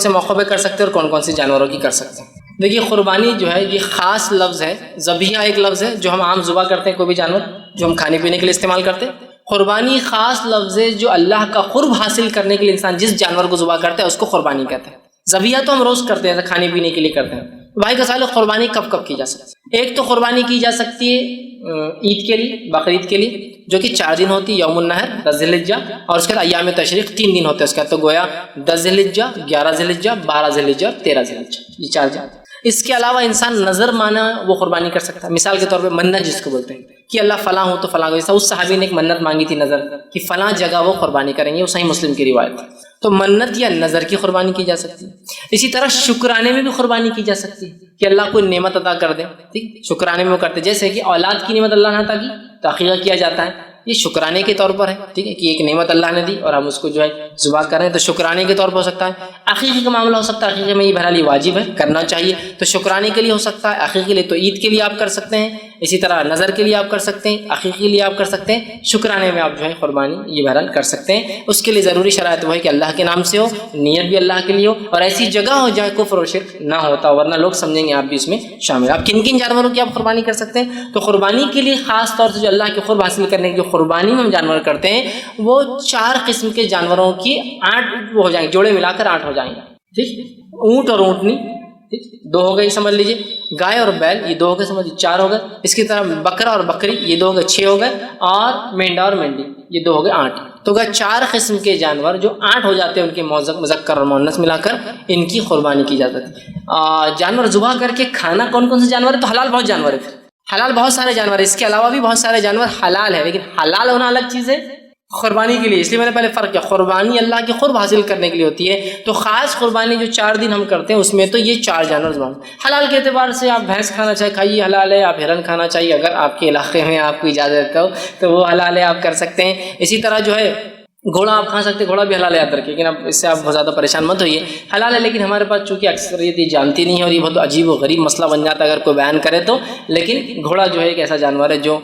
سے موقع پہ کر سکتے ہیں اور کون سے جانوروں کی کر سکتے ہیں۔ دیکھیے قربانی جو ہے یہ خاص لفظ ہے، ذبیحہ ایک لفظ ہے جو ہم عام ذبح کرتے ہیں، کوئی بھی جانور جو ہم کھانے پینے کے لیے استعمال کرتے ہیں۔ قربانی خاص لفظ ہے جو اللہ کا قرب حاصل کرنے کے لیے انسان جس جانور کو ذبح کرتا ہے اس کو قربانی کہتے ہیں۔ ذبیحہ تو ہم روز کرتے ہیں، کھانے پینے کے لیے کرتے ہیں۔ بھائی کا سوال ہے قربانی کب کب کی جا سکتی ہے؟ ایک تو قربانی کی جا سکتی ہے عید کے لیے، بقرعید کے لیے، جو کہ 4 دن ہوتی ہے، یوم النحر 10 ذی الحجہ، اور اس کے بعد ایام تشریق 3 دن ہوتے ہیں اس کے بعد، تو گویا 10 ذی الحجہ، 11 ذی الحجہ، 12 ذی الحجہ، 13 ذی الحجہ، یہ 4 دن۔ اس کے علاوہ انسان نظر مانا وہ قربانی کر سکتا ہے، مثال کے طور پہ منت جس کو بولتے ہیں کہ اللہ فلاں ہو تو فلاں، جیسا اس صحابی نے ایک منت مانگی تھی نظر کہ فلاں جگہ وہ قربانی کریں گے، وہ صحیح مسلم کی روایت ہے، تو منت یا نظر کی قربانی کی جا سکتی ہے۔ اسی طرح شکرانے میں بھی قربانی کی جا سکتی ہے کہ اللہ کوئی نعمت عطا کر دے، ٹھیک، شکرانے میں وہ کرتے، جیسے کہ اولاد کی نعمت اللہ نے عطا کی تو عقیقہ کیا جاتا ہے، یہ شکرانے کے طور پر ہے، ٹھیک ہے، کہ ایک نعمت اللہ نے دی اور ہم اس کو جو ہے ذبح کر رہے ہیں، تو شکرانے کے طور پر ہو سکتا ہے۔ عقیقے کا معاملہ ہو سکتا ہے، عقیقے میں یہ بہرحال واجب ہے، کرنا چاہیے، تو شکرانے کے لیے ہو سکتا ہے، عقیقے کے لیے تو عید کے لیے آپ کر سکتے ہیں، اسی طرح نظر کے لیے آپ کر سکتے ہیں، عقیقے کے لیے آپ کر سکتے ہیں، شکرانے میں آپ جو ہے قربانی یہ بہرحال کر سکتے ہیں۔ اس کے لیے ضروری شرائط وہ ہے کہ اللہ کے نام سے ہو، نیت بھی اللہ کے لیے ہو، اور ایسی جگہ ہو جہاں کفر و شرک نہ ہوتا، ورنہ لوگ سمجھیں گے آپ بھی اس میں شامل۔ آپ کن کن جانوروں کی آپ قربانی کر سکتے ہیں؟ تو قربانی کے لیے خاص طور سے جو اللہ کے قرب حاصل کرنے کی جو قربانی میں ہم جانور کرتے ہیں وہ 4 قسم کے جانوروں کی 8 وہ ہو جائیں گے، جوڑے ملا کر 8 ہو جائیں گے، ٹھیک، اونٹ اور اونٹنی، ٹھیک، 2 ہو گئے سمجھ لیجیے، گائے اور بیل یہ 2 ہو گئے سمجھ لیجیے، 4 ہو گئے، اس کی طرح بکرا اور بکری یہ 2 ہو گئے، 6 ہو گئے، اور مینڈا اور مینڈی یہ 2 ہو گئے، 8۔ تو اگر 4 قسم کے جانور جو 8 ہو جاتے ہیں ان کے مذکر اور مؤنث ملا کر ان کی قربانی کی جاتی ہے۔ جانور ذبح کر کے کھانا کون سے جانور ہے؟ تو حلال بہت جانور ہے، حلال بہت سارے جانور ہیں، اس کے علاوہ بھی بہت سارے جانور حلال ہیں، لیکن حلال ہونا الگ چیز ہے قربانی کے لیے، اس لیے میں نے پہلے فرق کیا، قربانی اللہ کے قرب حاصل کرنے کے لیے ہوتی ہے، تو خاص قربانی جو 4 دن ہم کرتے ہیں اس میں تو یہ 4 جانور ذبح۔ حلال کے اعتبار سے آپ بھینس کھانا چاہے کھائیے، حلال ہے، آپ ہرن کھانا چاہیے اگر آپ کے علاقے میں آپ کو اجازت ہو تو وہ حلال ہے، آپ کر سکتے ہیں۔ اسی طرح جو ہے گھوڑا آپ کھا سکتے ہیں، گھوڑا بھی حلال ہے یاد رکھیے، لیکن اب اس سے آپ بہت زیادہ پریشان مت ہوئیے، حلال ہے، لیکن ہمارے پاس چونکہ اکثریت یہ جانتی نہیں ہے اور یہ بہت عجیب و غریب مسئلہ بن جاتا ہے اگر کوئی بیان کرے تو، لیکن گھوڑا جو ہے ایک ایسا جانور ہے جو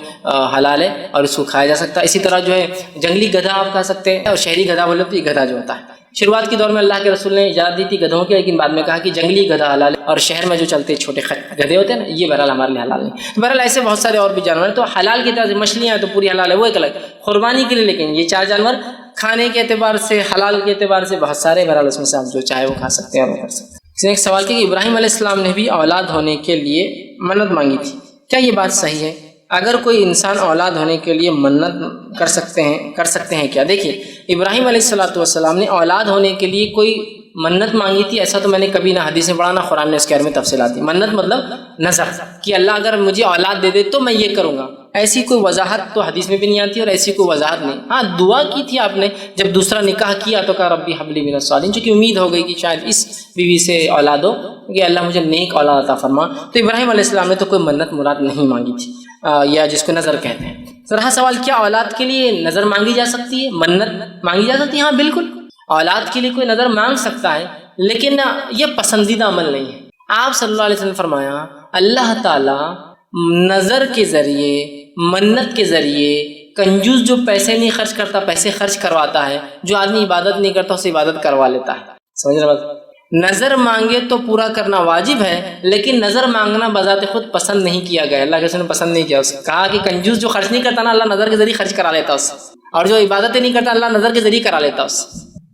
حلال ہے اور اس کو کھایا جا سکتا ہے۔ اسی طرح جو ہے جنگلی گدھا آپ کھا سکتے ہیں، اور شہری گدھا بولے تو یہ گدھا جو ہوتا ہے، شروعات کے دور میں اللہ کے رسول نے اجازت دی تھی گدھوں کی، لیکن بعد میں کہا کہ جنگلی گدھا حلال ہے، اور شہر میں جو چلتے چھوٹے گدھے ہوتے ہیں نا یہ بہرحال ہمارے لیے حلال نہیں۔ تو بہرحال ایسے بہت سارے اور بھی جانور ہیں، تو حلال کی طرح سے مچھلیاں ہیں تو پوری حلال ہے وہ ایک الگ، قربانی کے لیے لیکن یہ 4 جانور کھانے کے اعتبار سے حلال کے اعتبار سے بہت سارے، بہرحال اس میں سے آپ جو چاہے وہ کھا سکتے ہیں اور وہ کر سکتے ہیں۔ اس نے ایک سوال کیا کہ ابراہیم علیہ السلام نے بھی اولاد ہونے کے لیے منت مانگی تھی، کیا یہ بات صحیح ہے؟ اگر کوئی انسان اولاد ہونے کے لیے منت کر سکتے ہیں کیا؟ دیکھیے ابراہیم علیہ السلام نے اولاد ہونے کے لیے کوئی منت مانگی تھی ایسا تو میں نے کبھی نہ حدیث میں پڑھا نہ قرآن نے اس کے بارے میں تفصیلات دی۔ منت مطلب نظر کہ اللہ اگر مجھے اولاد دے دے تو میں یہ کروں گا، ایسی کوئی وضاحت تو حدیث میں بھی نہیں آتی اور ایسی کوئی وضاحت نہیں۔ ہاں دعا کی تھی آپ نے جب دوسرا نکاح کیا تو کہا ربی حب لی من الصالحین، چونکہ امید ہو گئی کہ شاید اس بیوی سے اولاد ہو کہ اللہ مجھے نیک اولاد عطا فرما، تو ابراہیم علیہ السلام نے تو کوئی منت مراد نہیں مانگی تھی، یا جس کو نظر کہتے ہیں۔ رہا سوال کیا اولاد کے لیے نظر مانگی جا سکتی ہے، منت مانگی جا سکتی ہے؟ ہاں بالکل، اولاد کے لیے کوئی نظر مانگ سکتا ہے، لیکن یہ پسندیدہ عمل نہیں ہے۔ آپ صلی اللہ علیہ وسلم نے فرمایا اللہ تعالیٰ نظر کے ذریعے، منت کے ذریعے، کنجوس جو پیسے نہیں خرچ کرتا پیسے خرچ کرواتا ہے، جو آدمی عبادت نہیں کرتا اسے عبادت کروا لیتا ہے۔ سمجھ رہے بات؟ نظر مانگے تو پورا کرنا واجب ہے، لیکن نظر مانگنا بذات خود پسند نہیں کیا گیا، اللہ کے رسول نے پسند نہیں کیا اسے، کہا کہ کنجوس جو خرچ نہیں کرتا نا اللہ نظر کے ذریعے خرچ کرا لیتا اس، اور جو عبادتیں نہیں کرتا اللہ نظر کے ذریعے کرا لیتا اس۔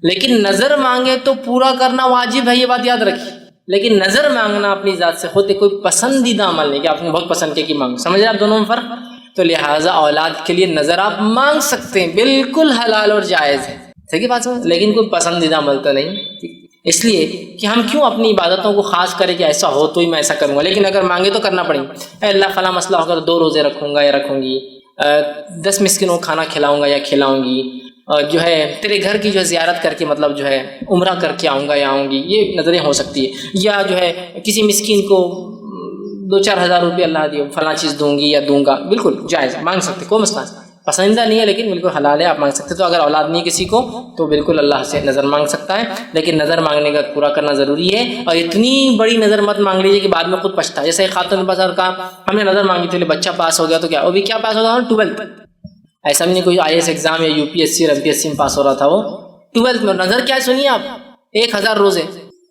لیکن نظر مانگے تو پورا کرنا واجب ہے، یہ بات یاد رکھیے، لیکن نظر مانگنا اپنی ذات سے خود کوئی پسندیدہ عمل نہیں کہ آپ نے بہت پسند کیا کہ مانگ، سمجھ رہے آپ دونوں میں فرق؟ تو لہٰذا اولاد کے لیے نظر آپ مانگ سکتے ہیں، بالکل حلال اور جائز ہے، ٹھیک ہے بات سمجھ، لیکن کوئی پسندیدہ عمل تو نہیں، ٹھیک۔ اس لیے کہ ہم کیوں اپنی عبادتوں کو خاص کریں کہ ایسا ہو تو ہی میں ایسا کروں گا، لیکن اگر مانگے تو کرنا پڑیں گے. اے اللہ فلاں مسئلہ ہوگا تو 2 روزے رکھوں گا یا رکھوں گی، 10 مسکینوں کو کھانا کھلاؤں گا یا کھلاؤں گی، جو ہے تیرے گھر کی جو ہے زیارت کر کے مطلب جو ہے عمرہ کر کے آؤں گا یا آؤں گی. یہ نظریں ہو سکتی ہے. یا جو ہے کسی مسکین کو 2-4 ہزار روپے اللہ دیو فلاں چیز دوں گی یا دوں گا، بالکل جائز، مانگ سکتے، کوئی مسئلہ نہیں، پسندیدہ نہیں ہے لیکن بالکل حلال ہے، آپ مانگ سکتے. تو اگر اولاد نہیں کسی کو تو بالکل اللہ سے نظر مانگ سکتا ہے، لیکن نظر مانگنے کا پورا کرنا ضروری ہے. اور اتنی بڑی نظر مت مانگ لیجیے کہ بعد میں خود پچھتا. جیسے ایک خاتون نے کہا ہم نے نظر مانگی تھی بچہ پاس ہو گیا تو کیا، وہ بھی کیا پاس ہو گیا، 12th. ایسا بھی نہیں کوئی IAS ایگزام یا UPSC اور MPSC میں پاس ہو رہا تھا، وہ 12th میں. نظر کیا ہے سنیے آپ، 1000 روزے